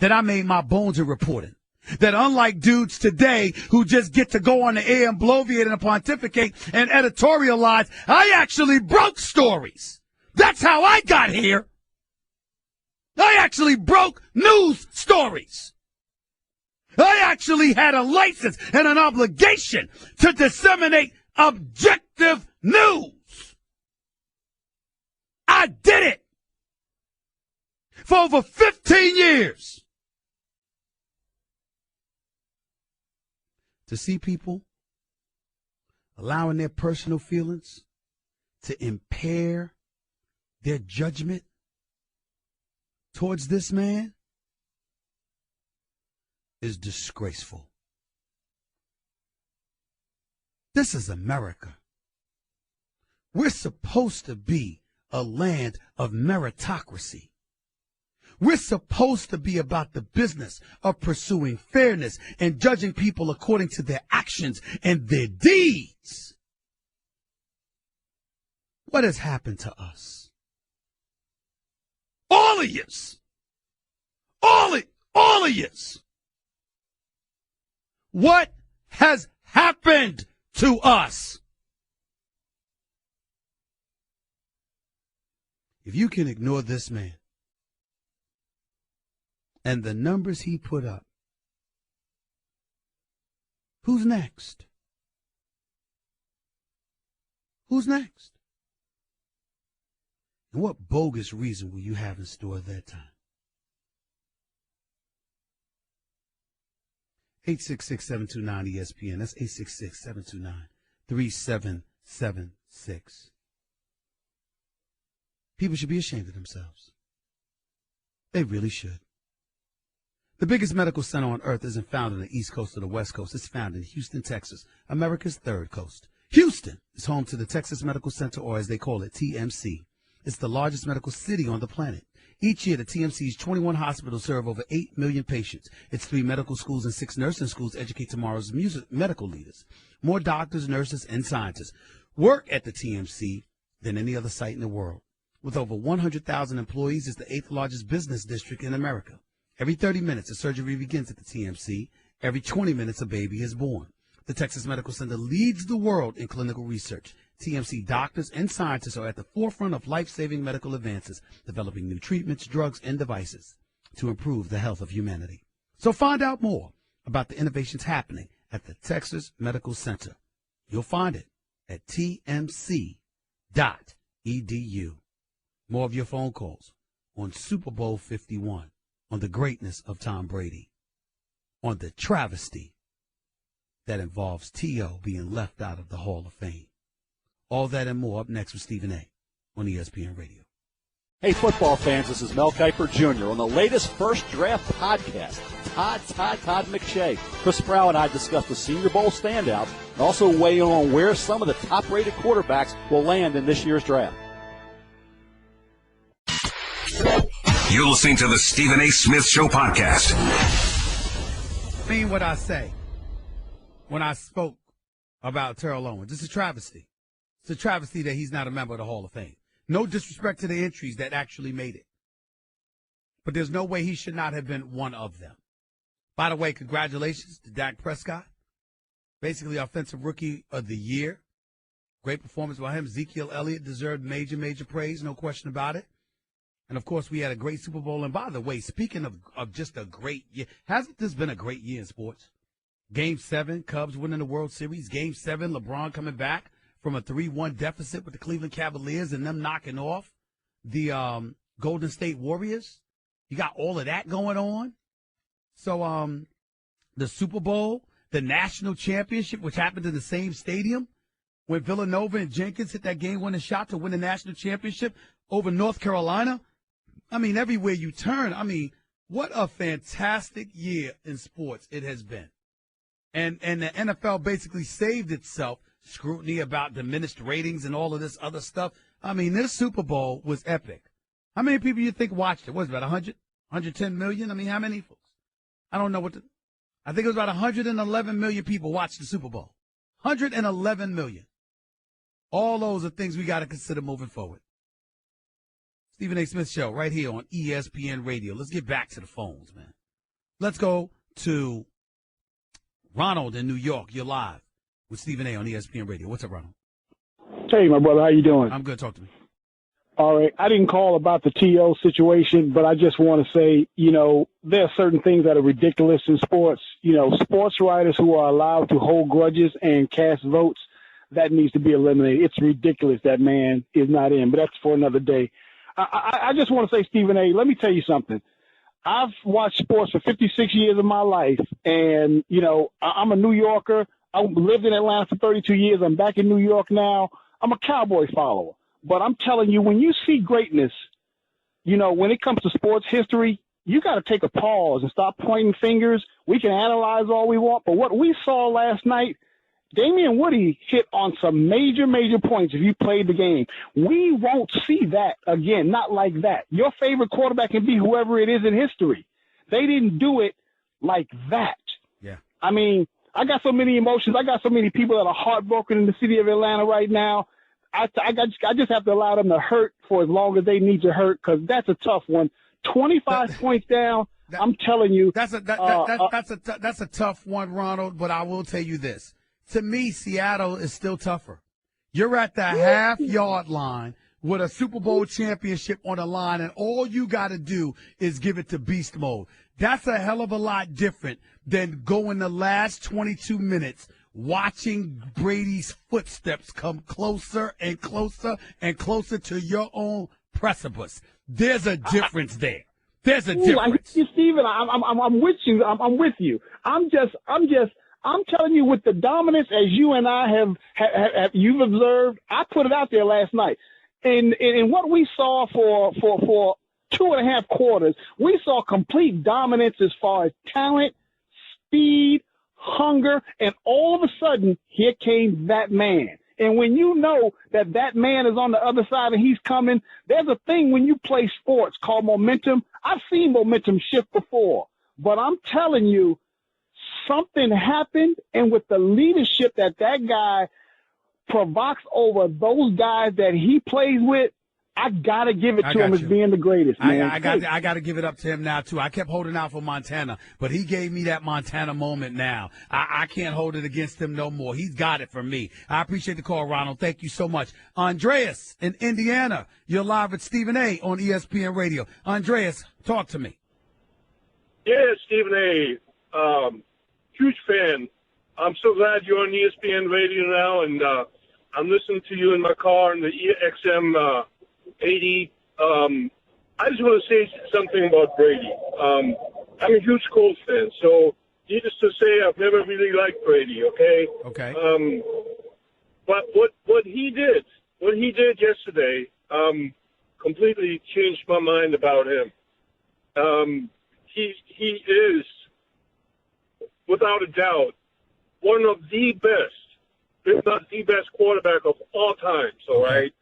that I made my bones in reporting, that unlike dudes today who just get to go on the air and bloviate and pontificate and editorialize, I actually broke stories. That's how I got here. I actually broke news stories. I actually had a license and an obligation to disseminate objective news. I did it for over 15 years. To see people allowing their personal feelings to impair their judgment towards this man is disgraceful. This is America. We're supposed to be a land of meritocracy. We're supposed to be about the business of pursuing fairness and judging people according to their actions and their deeds. What has happened to us? All of yous. All of yous. What has happened to us? If you can ignore this man and the numbers he put up, who's next? Who's next? And what bogus reason will you have in store at that time? 866-729-ESPN. That's 866-729-3776. People should be ashamed of themselves. They really should. The biggest medical center on earth isn't found on the East Coast or the West Coast. It's found in Houston, Texas, America's third coast. Houston is home to the Texas Medical Center, or as they call it, TMC. It's the largest medical city on the planet. Each year, the TMC's 21 hospitals serve over 8 million patients. Its 3 medical schools and 6 nursing schools educate tomorrow's medical leaders. More doctors, nurses, and scientists work at the TMC than any other site in the world. With over 100,000 employees, it's the 8th largest business district in America. Every 30 minutes, a surgery begins at the TMC. Every 20 minutes, a baby is born. The Texas Medical Center leads the world in clinical research. TMC doctors and scientists are at the forefront of life-saving medical advances, developing new treatments, drugs, and devices to improve the health of humanity. So find out more about the innovations happening at the Texas Medical Center. You'll find it at tmc.edu. More of your phone calls on Super Bowl 51, on the greatness of Tom Brady, on the travesty that involves T.O. being left out of the Hall of Fame. All that and more up next with Stephen A. on ESPN Radio. Hey, football fans, this is Mel Kiper Jr. on the latest First Draft podcast. Todd McShay. Chris Sproul and I discuss the Senior Bowl standouts and also weigh in on where some of the top-rated quarterbacks will land in this year's draft. You're listening to the Stephen A. Smith Show podcast. I mean what I say when I spoke about Terrell Owens. It's a travesty. It's a travesty that he's not a member of the Hall of Fame. No disrespect to the entries that actually made it. But there's no way he should not have been one of them. By the way, congratulations to Dak Prescott. Basically, Offensive Rookie of the Year. Great performance by him. Ezekiel Elliott deserved major, major praise, no question about it. And, of course, we had a great Super Bowl. And, by the way, speaking of just a great year, hasn't this been a great year in sports? Game 7, Cubs winning the World Series. Game 7, LeBron coming back from a 3-1 deficit with the Cleveland Cavaliers and them knocking off the Golden State Warriors. You got all of that going on. So the Super Bowl, the national championship, which happened in the same stadium, when Villanova and Jenkins hit that game-winning shot to win the national championship over North Carolina. I mean, everywhere you turn, I mean, what a fantastic year in sports it has been. And the NFL basically saved itself scrutiny about diminished ratings and all of this other stuff. I mean, this Super Bowl was epic. How many people you think watched it? What was it, about 100, 110 million? I mean, how many folks? I don't know I think it was about 111 million people watched the Super Bowl. 111 million. All those are things we got to consider moving forward. Stephen A. Smith Show right here on ESPN Radio. Let's get back to the phones, man. Let's go to Ronald in New York. You're live with Stephen A. on ESPN Radio. What's up, Ronald? Hey, my brother. How you doing? I'm good. Talk to me. All right. I didn't call about the T.O. situation, but I just want to say, there are certain things that are ridiculous in sports. Sports writers who are allowed to hold grudges and cast votes, that needs to be eliminated. It's ridiculous that man is not in, but that's for another day. I just want to say, Stephen A., let me tell you something. I've watched sports for 56 years of my life, and, I'm a New Yorker. I lived in Atlanta for 32 years. I'm back in New York now. I'm a Cowboy follower. But I'm telling you, when you see greatness, when it comes to sports history, you got to take a pause and stop pointing fingers. We can analyze all we want, but what we saw last night, Damian Woody hit on some major, major points if you played the game. We won't see that again, not like that. Your favorite quarterback can be whoever it is in history. They didn't do it like that. Yeah. I mean, I got so many emotions. I got so many people that are heartbroken in the city of Atlanta right now. I just have to allow them to hurt for as long as they need to hurt, because that's a tough one. 25 points down. I'm telling you, that's a tough one, Ronald. But I will tell you this: to me, Seattle is still tougher. You're at the half-yard line with a Super Bowl championship on the line, and all you got to do is give it to beast mode. That's a hell of a lot different than going the last 22 minutes watching Brady's footsteps come closer and closer and closer to your own precipice. There's a difference there. There's a difference. Stephen, I'm with you. I'm with you. I'm telling you, with the dominance as you and I have you've observed, I put it out there last night. In what we saw for 2.5 quarters, we saw complete dominance as far as talent, speed, hunger, and all of a sudden, here came that man. And when you know that man is on the other side and he's coming, there's a thing when you play sports called momentum. I've seen momentum shift before, but I'm telling you, something happened, and with the leadership that guy provokes over those guys that he plays with, I got to give it to him as being the greatest, man. I got to give it up to him now, too. I kept holding out for Montana, but he gave me that Montana moment now. I can't hold it against him no more. He's got it for me. I appreciate the call, Ronald. Thank you so much. Andreas in Indiana, you're live with Stephen A. on ESPN Radio. Andreas, talk to me. Yeah, Stephen A. Huge fan. I'm so glad you're on ESPN Radio now, and I'm listening to you in my car in the XM 80. I just want to say something about Brady. I'm a huge Colts fan, so needless to say, I've never really liked Brady. Okay. Okay. But what he did yesterday, completely changed my mind about him. He is, without a doubt, one of the best, if not the best quarterback of all time. So, right?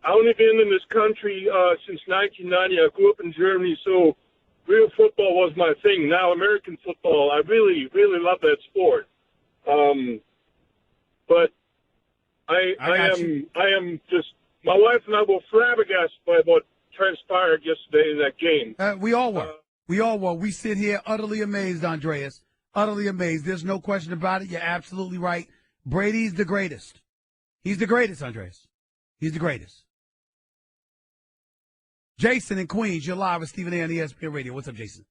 I only been in this country since 1990. I grew up in Germany, so real football was my thing. Now American football, I really, really love that sport. But I am just, my wife and I were flabbergasted by what transpired yesterday in that game. We all were. We all were. We sit here utterly amazed, Andreas. Utterly amazed. There's no question about it. You're absolutely right. Brady's the greatest. He's the greatest, Andreas. He's the greatest. Jason in Queens, you're live with Stephen A. on ESPN Radio. What's up, Jason?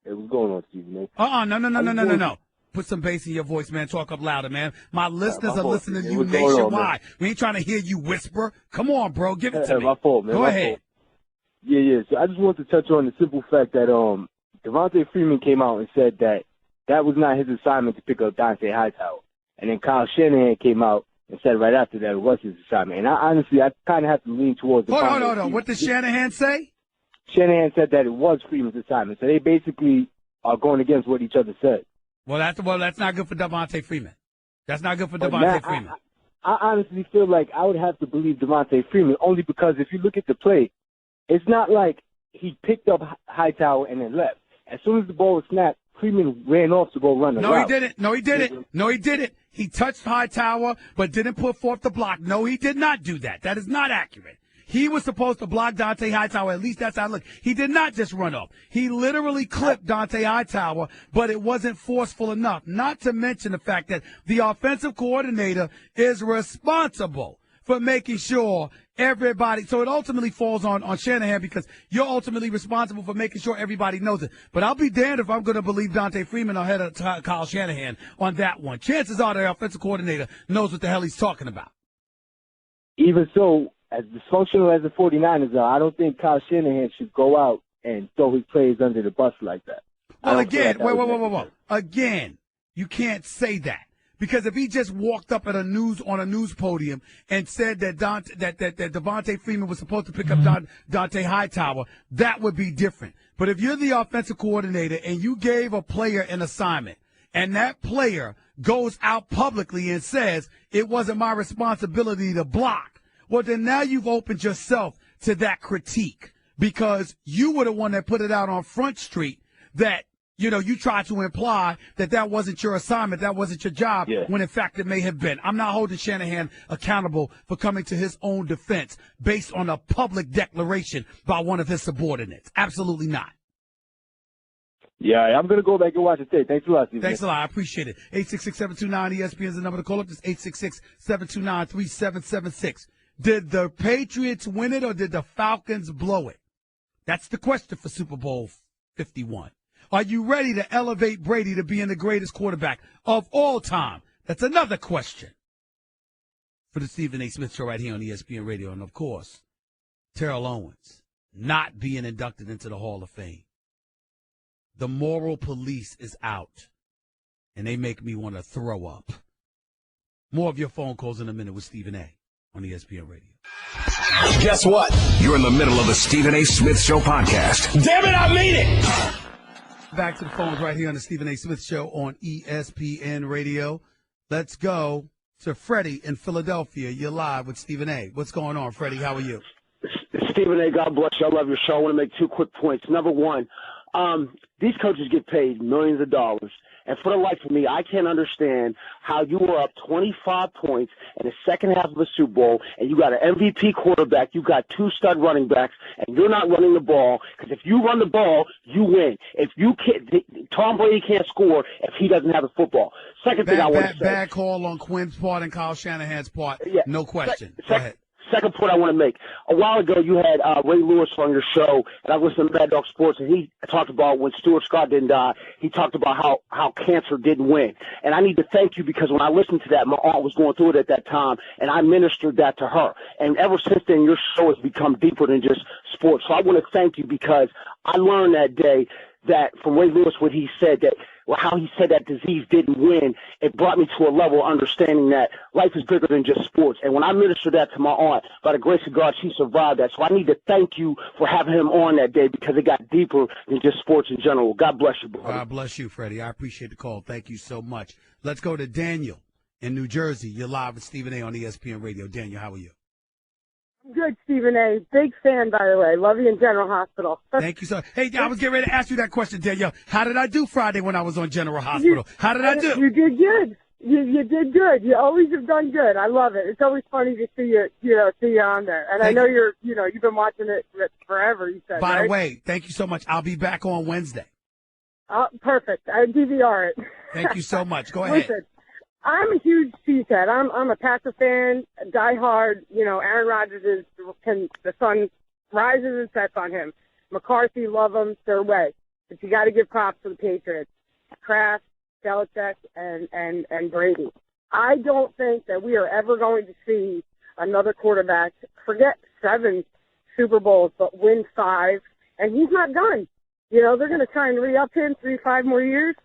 Hey, what's going on, Stephen A? No. Put some bass in your voice, man. Talk up louder, man. My listeners are listening to you nationwide. We ain't trying to hear you whisper. Come on, bro. Give it to me. My fault, man. Go ahead. Fault. Yeah. So I just wanted to touch on the simple fact that Devontae Freeman came out and said that was not his assignment to pick up Dante Hightower. And then Kyle Shanahan came out and said right after that it was his assignment. And I kind of have to lean towards the Hold on. What did Shanahan say? Shanahan said that it was Freeman's assignment. So they basically are going against what each other said. Well, that's not good for Devontae Freeman. That's not good for Devontae Freeman. I honestly feel like I would have to believe Devontae Freeman only because if you look at the play, it's not like he picked up Hightower and then left. As soon as the ball was snapped, Freeman ran off to go run the route. No, he didn't. He touched Hightower but didn't put forth the block. No, he did not do that. That is not accurate. He was supposed to block Dante Hightower. At least that's how it looked. He did not just run off. He literally clipped Dante Hightower, but it wasn't forceful enough. Not to mention the fact that the offensive coordinator is responsible for making sure everybody, so it ultimately falls on Shanahan because you're ultimately responsible for making sure everybody knows it. But I'll be damned if I'm going to believe Dante Freeman ahead of Kyle Shanahan on that one. Chances are the offensive coordinator knows what the hell he's talking about. Even so, as dysfunctional as the 49ers are, I don't think Kyle Shanahan should go out and throw his players under the bus like that. Well, again, wait. Again, you can't say that. Because if he just walked up on a news podium and said that Devontae Freeman was supposed to pick up Dante Hightower, that would be different. But if you're the offensive coordinator and you gave a player an assignment and that player goes out publicly and says it wasn't my responsibility to block, well, then now you've opened yourself to that critique because you were the one that put it out on Front Street that, you tried to imply that wasn't your assignment, that wasn't your job, when in fact it may have been. I'm not holding Shanahan accountable for coming to his own defense based on a public declaration by one of his subordinates. Absolutely not. Yeah, I'm going to go back and watch the tape. Thanks a lot, Steve. Thanks a lot. I appreciate it. 866-729-ESPN is the number to call up. It's 866-729-3776. Did the Patriots win it or did the Falcons blow it? That's the question for Super Bowl 51. Are you ready to elevate Brady to being the greatest quarterback of all time? That's another question for the Stephen A. Smith Show right here on ESPN Radio. And, of course, Terrell Owens not being inducted into the Hall of Fame. The moral police is out, and they make me want to throw up. More of your phone calls in a minute with Stephen A. on ESPN Radio. Guess what? You're in the middle of the Stephen A. Smith Show podcast. Damn it, I mean it! Back to the phones right here on the Stephen A. Smith Show on ESPN Radio. Let's go to Freddie in Philadelphia. You're live with Stephen A. What's going on, Freddie? How are you? Stephen A., God bless you. I love your show. I want to make two quick points. Number one, these coaches get paid millions of dollars. And for the life of me, I can't understand how you were up 25 points in the second half of the Super Bowl, and you got an MVP quarterback, you got two stud running backs, and you're not running the ball. Because if you run the ball, you win. If you can't, Tom Brady can't score if he doesn't have the football. Second thing I want to say. Bad call on Quinn's part and Kyle Shanahan's part. Yeah. No question. Go ahead. Second point I want to make. A while ago, you had Ray Lewis on your show, and I listened to Mad Dog Sports, and he talked about when Stuart Scott didn't die, he talked about how cancer didn't win. And I need to thank you because when I listened to that, my aunt was going through it at that time, and I ministered that to her. And ever since then, your show has become deeper than just sports. So I want to thank you because I learned that day that from Ray Lewis what he said that how he said that disease didn't win, it brought me to a level of understanding that life is bigger than just sports. And when I ministered that to my aunt, by the grace of God, she survived that. So I need to thank you for having him on that day because it got deeper than just sports in general. God bless you, brother. God bless you, Freddie. I appreciate the call. Thank you so much. Let's go to Daniel in New Jersey. You're live with Stephen A. on ESPN Radio. Daniel, how are you? Good, Stephen A. Big fan, by the way. Love you in General Hospital. Thank you, sir. Hey, I was getting ready to ask you that question, Danielle. How did I do Friday when I was on General Hospital? How did I do? You did good. You did good. You always have done good. I love it. It's always funny to see you on there. And I know you've been watching it forever, you said, By right? the way, thank you so much. I'll be back on Wednesday. Perfect. I DVR it. Thank you so much. Go ahead. Listen, I'm a huge Chiefs head. I'm a Packer fan, diehard. Aaron Rodgers the sun rises and sets on him. McCarthy, love him, their way. But you got to give props to the Patriots. Kraft, Belichick, and Brady. I don't think that we are ever going to see another quarterback forget 7 Super Bowls, but win 5. And he's not done. They're going to try and re-up him 3-5 more years.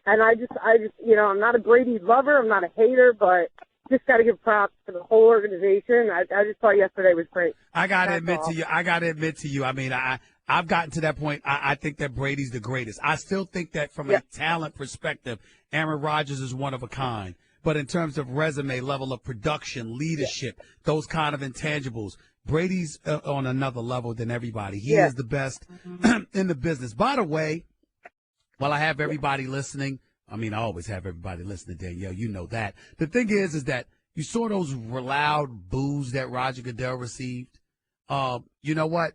And I just, I'm not a Brady lover. I'm not a hater, but just got to give props to the whole organization. I just thought yesterday was great. I got to admit to you. I mean, I've gotten to that point. I think that Brady's the greatest. I still think that from a talent perspective, Aaron Rodgers is one of a kind. But in terms of resume, level of production, leadership, those kind of intangibles, Brady's on another level than everybody. He is the best in the business. By the way, while I have everybody listening, I mean, I always have everybody listening, Danielle. You know that. The thing is that you saw those loud boos that Roger Goodell received. You know what?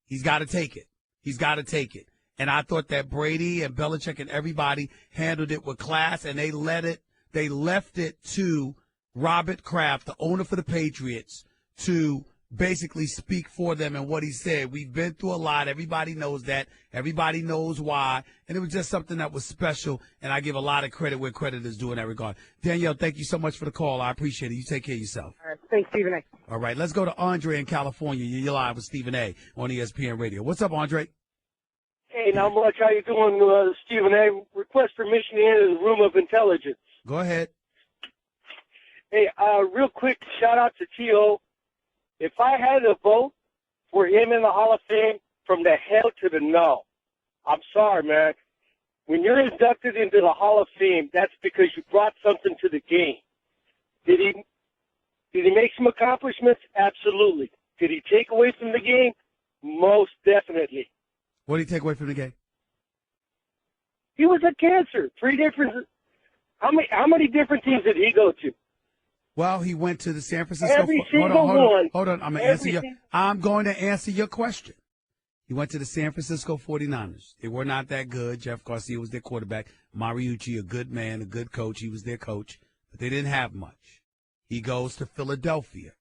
He's got to take it. He's got to take it. And I thought that Brady and Belichick and everybody handled it with class, and they left it to Robert Kraft, the owner for the Patriots, to basically speak for them and what he said. We've been through a lot. Everybody knows that. Everybody knows why. And it was just something that was special, and I give a lot of credit where credit is due in that regard. Danielle, thank you so much for the call. I appreciate it. You take care of yourself. All right. Thanks, Stephen A. All right. Let's go to Andre in California. You're live with Stephen A. on ESPN Radio. What's up, Andre? Hey, not much. How you doing, Stephen A? Request permission to enter the room of intelligence. Go ahead. Hey, real quick shout-out to T.O. If I had to vote for him in the Hall of Fame, from the hell to the no. I'm sorry, man. When you're inducted into the Hall of Fame, that's because you brought something to the game. Did he make some accomplishments? Absolutely. Did he take away from the game? Most definitely. What did he take away from the game? He was a cancer. 3 different. How many different teams did he go to? Well, he went to the San Francisco. Every single one. Hold on. I'm going to answer your question. He went to the San Francisco 49ers. They were not that good. Jeff Garcia was their quarterback. Mariucci, a good man, a good coach. He was their coach, but they didn't have much. He goes to Philadelphia.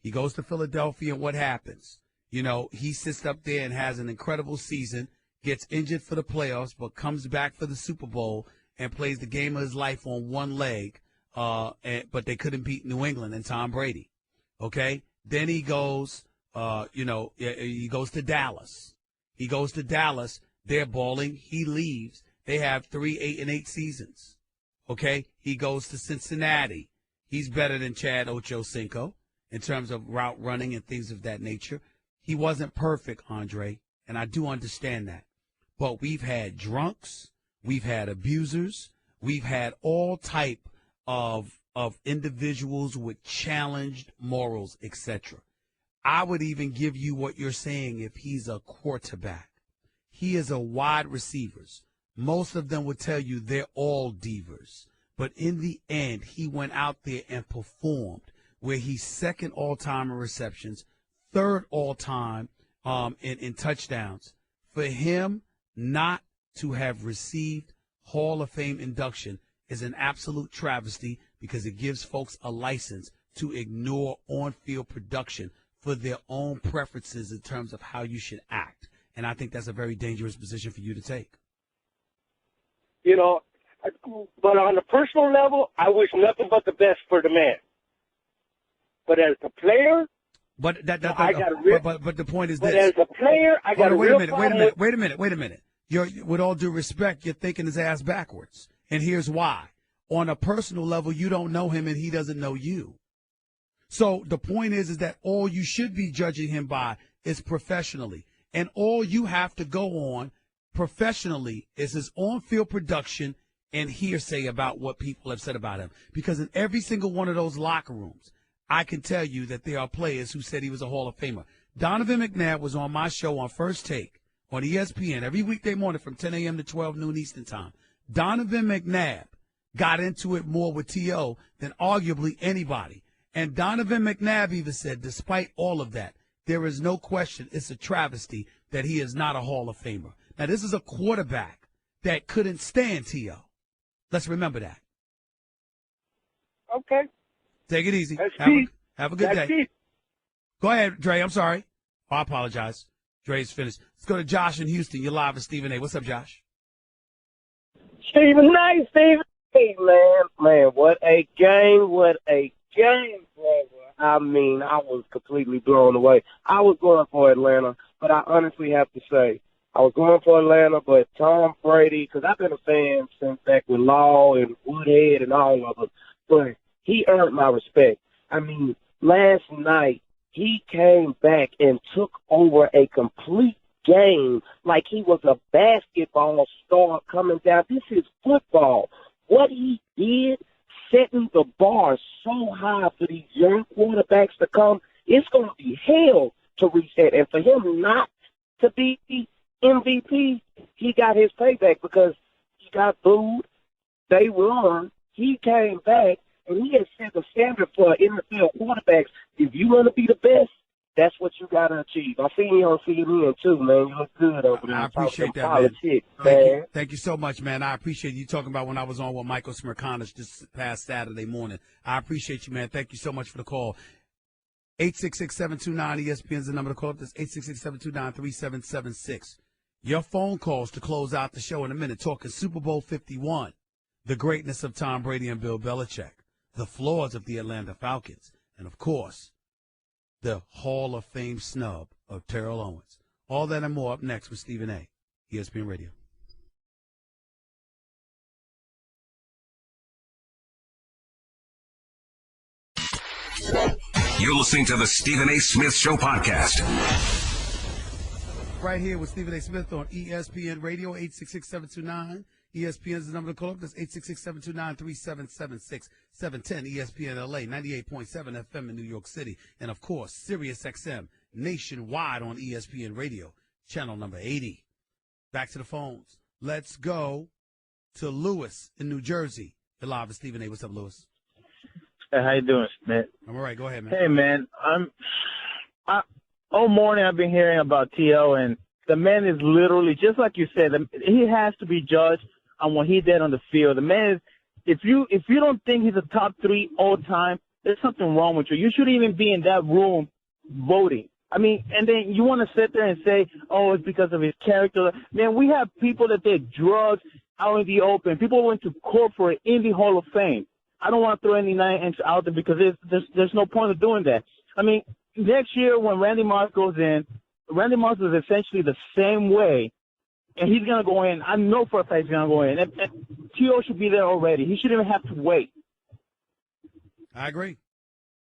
And what happens? He sits up there and has an incredible season, gets injured for the playoffs, but comes back for the Super Bowl and plays the game of his life on one leg. But they couldn't beat New England and Tom Brady. Okay. Then he goes, he goes to Dallas. They're balling. He leaves. They have 3 8-8 seasons. Okay. He goes to Cincinnati. He's better than Chad Ochocinco in terms of route running and things of that nature. He wasn't perfect, Andre, and I do understand that. But we've had drunks. We've had abusers. We've had all type of individuals with challenged morals, etc. I would even give you what you're saying if he's a quarterback. He is a wide receivers. Most of them would tell you they're all divas. But in the end, he went out there and performed where he's second all-time in receptions, third all-time in touchdowns. For him not to have received Hall of Fame induction is an absolute travesty because it gives folks a license to ignore on-field production for their own preferences in terms of how you should act. And I think that's a very dangerous position for you to take. But on a personal level, I wish nothing but the best for the man. But as a player, but the point is this. But as a player, I got wait a minute. With all due respect, you're thinking his ass backwards. And here's why. On a personal level, you don't know him and he doesn't know you. So the point is that all you should be judging him by is professionally. And all you have to go on professionally is his on-field production and hearsay about what people have said about him. Because in every single one of those locker rooms, I can tell you that there are players who said he was a Hall of Famer. Donovan McNabb was on my show on First Take on ESPN every weekday morning from 10 a.m. to 12 noon Eastern Time. Donovan McNabb got into it more with T.O. than arguably anybody. And Donovan McNabb even said, despite all of that, there is no question it's a travesty that he is not a Hall of Famer. Now, this is a quarterback that couldn't stand T.O. Let's remember that. Okay. Take it easy. That's Have a good That's day. it. Go ahead, Dre. I'm sorry. Oh, I apologize. Dre's finished. Let's go to Josh in Houston. You're live with Stephen A. What's up, Josh? Stephen A. Stephen A. Man, what a game, brother. I mean, I was completely blown away. I was going for Atlanta, but I honestly have to say, I was going for Atlanta, but Tom Brady, because I've been a fan since back with Law and Woodhead and all of them, but he earned my respect. I mean, last night, he came back and took over a complete game like he was a basketball star coming down. This is football. What he did, setting the bar so high for these young quarterbacks to come, it's going to be hell to reach that. And for him not to be MVP, he got his payback because he got booed. They won. He came back. And he has set the standard for NFL quarterbacks. If you want to be the best, that's what you got to achieve. I seen you on CNN, too, man. You look good over there. I appreciate that, politics, man. Thank you so much, man. I appreciate you talking about when I was on with Michael Smirkanish this past Saturday morning. I appreciate you, man. Thank you so much for the call. 866-729-ESPN is the number to call. That's 866-729-3776. Your phone calls to close out the show in a minute. Talking Super Bowl 51, the greatness of Tom Brady and Bill Belichick, the flaws of the Atlanta Falcons, and, of course, the Hall of Fame snub of Terrell Owens. All that and more up next with Stephen A., ESPN Radio. You're listening to the Stephen A. Smith Show podcast. Right here with Stephen A. Smith on ESPN Radio, 866-729. ESPN is the number to call up. That's 866-729-3776, 710 ESPN LA, 98.7 FM in New York City, and, of course, Sirius XM nationwide on ESPN Radio, channel number 80. Back to the phones. Let's go to Lewis in New Jersey. You're live with Stephen A. What's up, Lewis? Hey, how you doing, Smith? I'm all right. Go ahead, man. Hey, man. All morning I've been hearing about T.O., and the man is literally, just like you said, he has to be judged on what he did on the field. The man is, if you don't think he's a top 3 all time, there's something wrong with you. You shouldn't even be in that room voting. I mean, and then you want to sit there and say, oh, it's because of his character. Man, we have people that did drugs out in the open. People went to court for it in the Hall of Fame. I don't want to throw any names out there because there's no point of doing that. I mean, next year when Randy Moss goes in, Randy Moss is essentially the same way, and he's going to go in. I know for a fact he's going to go in. And T.O. should be there already. He shouldn't even have to wait. I agree.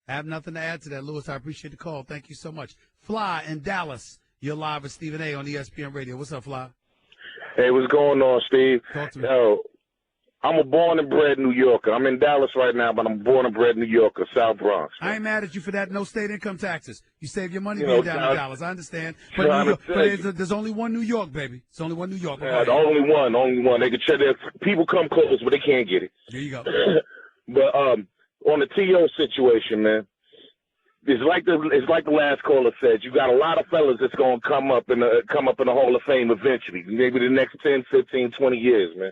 I have nothing to add to that, Lewis. I appreciate the call. Thank you so much. Fly in Dallas, you're live with Stephen A. on ESPN Radio. What's up, Fly? Hey, what's going on, Steve? Talk to me. Yo, I'm a born and bred New Yorker. I'm in Dallas right now, but I'm born and bred New Yorker, South Bronx. I ain't mad at you for that. No state income taxes. You save your money being down in Dallas. I understand. But, there's only one New York, baby. It's only one New York. Yeah, only one. They can check that. People come close, but they can't get it. There you go. But on the T.O. situation, man, it's like the last caller said. You got a lot of fellas that's gonna come up in the Hall of Fame eventually, maybe the next 10, 15, 20 years, man.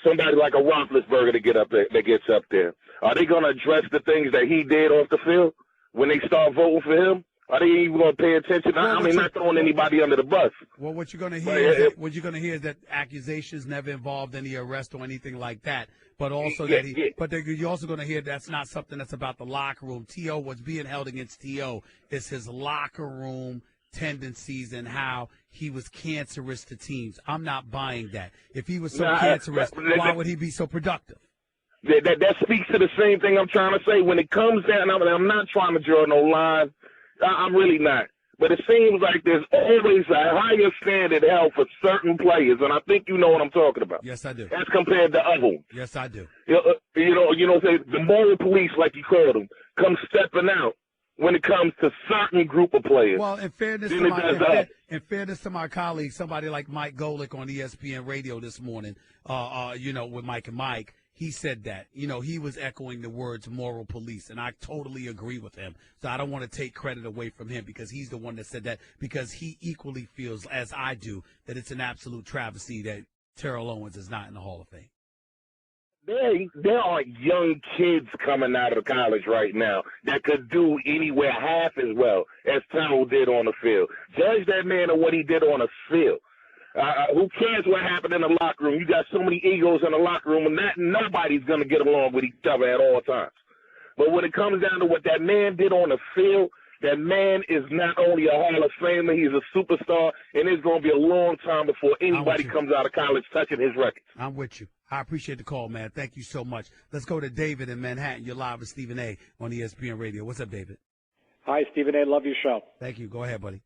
Somebody like a Roethlisberger that gets up there. Are they going to address the things that he did off the field when they start voting for him? Are they even going to pay attention? I mean, not throwing anybody under the bus. Well, what you're going to hear is that accusations never involved any arrest or anything like that. But also you're also going to hear that's not something that's about the locker room. T.O., what's being held against T.O. is his locker room tendencies and how he was cancerous to teams. I'm not buying that. If he was so cancerous, why would he be so productive? That speaks to the same thing I'm trying to say. When it comes down, I'm not trying to draw no line. I'm really not. but it seems like there's always a higher standard held for certain players, and I think you know what I'm talking about. Yes, I do. As compared to other ones. Yes, I do. Say the moral police, like you call them, come stepping out when it comes to certain group of players. Well, in fairness to my colleagues, somebody like Mike Golick on ESPN Radio this morning, with Mike and Mike, he said that. He was echoing the words moral police, and I totally agree with him. So I don't want to take credit away from him because he's the one that said that, because he equally feels, as I do, that it's an absolute travesty that Terrell Owens is not in the Hall of Fame. There are young kids coming out of college right now that could do anywhere half as well as Terrell did on the field. Judge that man on what he did on the field. Who cares what happened in the locker room? You got so many egos in the locker room, and nobody's going to get along with each other at all times. But when it comes down to what that man did on the field, that man is not only a Hall of Famer, he's a superstar, and it's going to be a long time before anybody comes out of college touching his records. I'm with you. I appreciate the call, man. Thank you so much. Let's go to David in Manhattan. You're live with Stephen A. on ESPN Radio. What's up, David? Hi, Stephen A. Love your show. Thank you. Go ahead, buddy.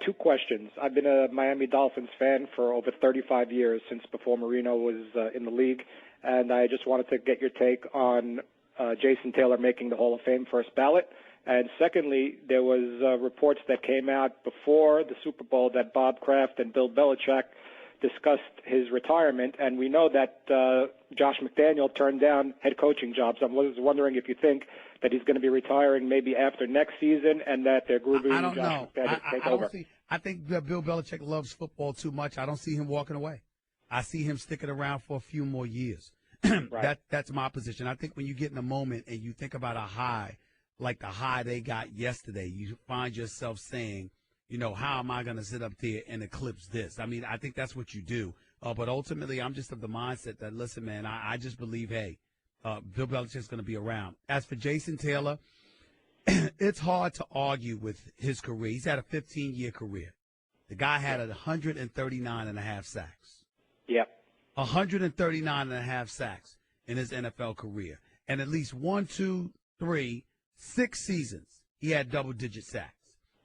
2 questions. I've been a Miami Dolphins fan for over 35 years, since before Marino was in the league, and I just wanted to get your take on Jason Taylor making the Hall of Fame first ballot. And secondly, there was reports that came out before the Super Bowl that Bob Kraft and Bill Belichick discussed his retirement, and we know that Josh McDaniel turned down head coaching jobs. I was wondering if you think that he's going to be retiring maybe after next season, and that they're grooving Josh McDaniel to take over. I think that Bill Belichick loves football too much. I don't see him walking away. I see him sticking around for a few more years. Right. That's my position. I think when you get in a moment and you think about a high, like the high they got yesterday, you find yourself saying, how am I going to sit up there and eclipse this? I mean, I think that's what you do. But ultimately, I'm just of the mindset that, listen, man, I just believe, hey, Bill Belichick's going to be around. As for Jason Taylor, it's hard to argue with his career. He's had a 15-year career. The guy had 139 and a half sacks. Yep. 139 and a half sacks in his NFL career. And at least 6 seasons, he had double-digit sacks,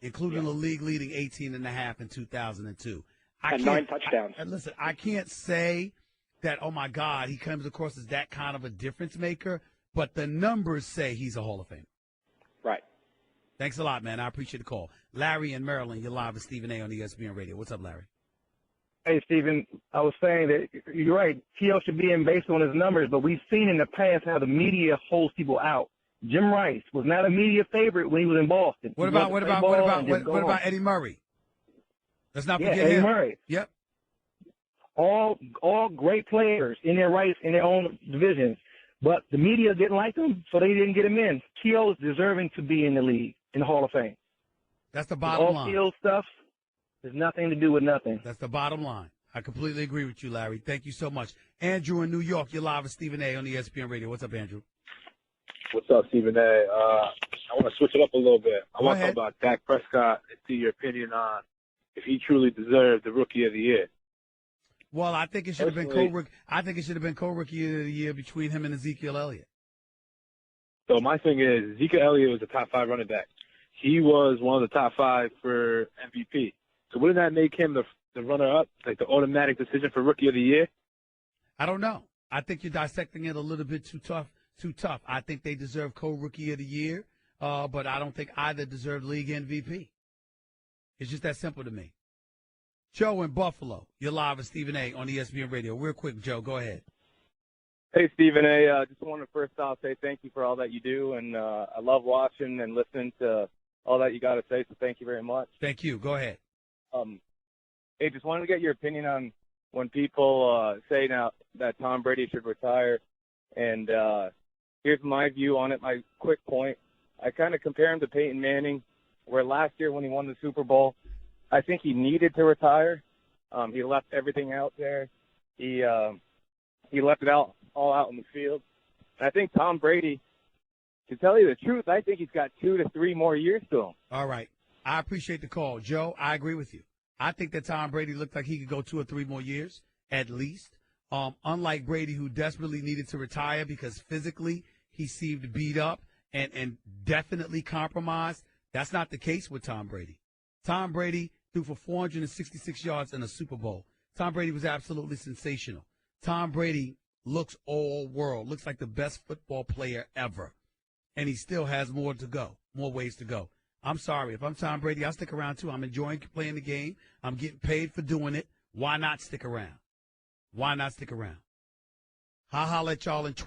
including the league-leading 18 and a half in 2002. And 9 touchdowns. Listen, I can't say that, oh, my God, he comes across as that kind of a difference maker, but the numbers say he's a Hall of Famer. Right. Thanks a lot, man. I appreciate the call. Larry in Maryland, you're live with Stephen A. on ESPN Radio. What's up, Larry? Hey, Stephen, I was saying that you're right. T.O. should be in based on his numbers, but we've seen in the past how the media holds people out. Jim Rice was not a media favorite when he was in Boston. What about Eddie Murray? Let's not forget Eddie him. Murray. Yep. All great players in their rights in their own divisions, but the media didn't like them, so they didn't get him in. T.O. is deserving to be in the league, in the Hall of Fame. That's the bottom line. All T.O. stuff has nothing to do with nothing. That's the bottom line. I completely agree with you, Larry. Thank you so much. Andrew in New York, you're live with Stephen A. on ESPN Radio. What's up, Andrew? What's up, Stephen A? I want to switch it up a little bit. I want to talk about Dak Prescott and see your opinion on if he truly deserved the Rookie of the Year. Well, I think it should have been co-rookie. I think it should have been co-rookie of the year between him and Ezekiel Elliott. So my thing is, Ezekiel Elliott was a top 5 running back. He was one of the top 5 for MVP. So wouldn't that make him the runner-up, like the automatic decision for Rookie of the Year? I don't know. I think you're dissecting it a little bit too tough. I think they deserve co-rookie of the year, but I don't think either deserve league MVP. It's just that simple to me. Joe in Buffalo, you're live with Stephen A. on ESPN Radio. Real quick, Joe, go ahead. Hey, Stephen A. Just wanted to first off say thank you for all that you do, and I love watching and listening to all that you got to say, so thank you very much. Thank you. Go ahead. Hey, just wanted to get your opinion on when people say now that Tom Brady should retire, and here's my view on it, my quick point. I kind of compare him to Peyton Manning, where last year when he won the Super Bowl, I think he needed to retire. He left everything out there. He left it all out in the field. And I think Tom Brady, to tell you the truth, I think he's got 2 to 3 more years to him. All right. I appreciate the call. Joe, I agree with you. I think that Tom Brady looked like he could go 2 or 3 more years, at least. Unlike Brady, who desperately needed to retire because physically he seemed beat up and definitely compromised, that's not the case with Tom Brady. Tom Brady threw for 466 yards in a Super Bowl. Tom Brady was absolutely sensational. Tom Brady looks all world, looks like the best football player ever. And he still has more to go, more ways to go. I'm sorry. If I'm Tom Brady, I'll stick around too. I'm enjoying playing the game. I'm getting paid for doing it. Why not stick around? Why not stick around? I'll holler at y'all in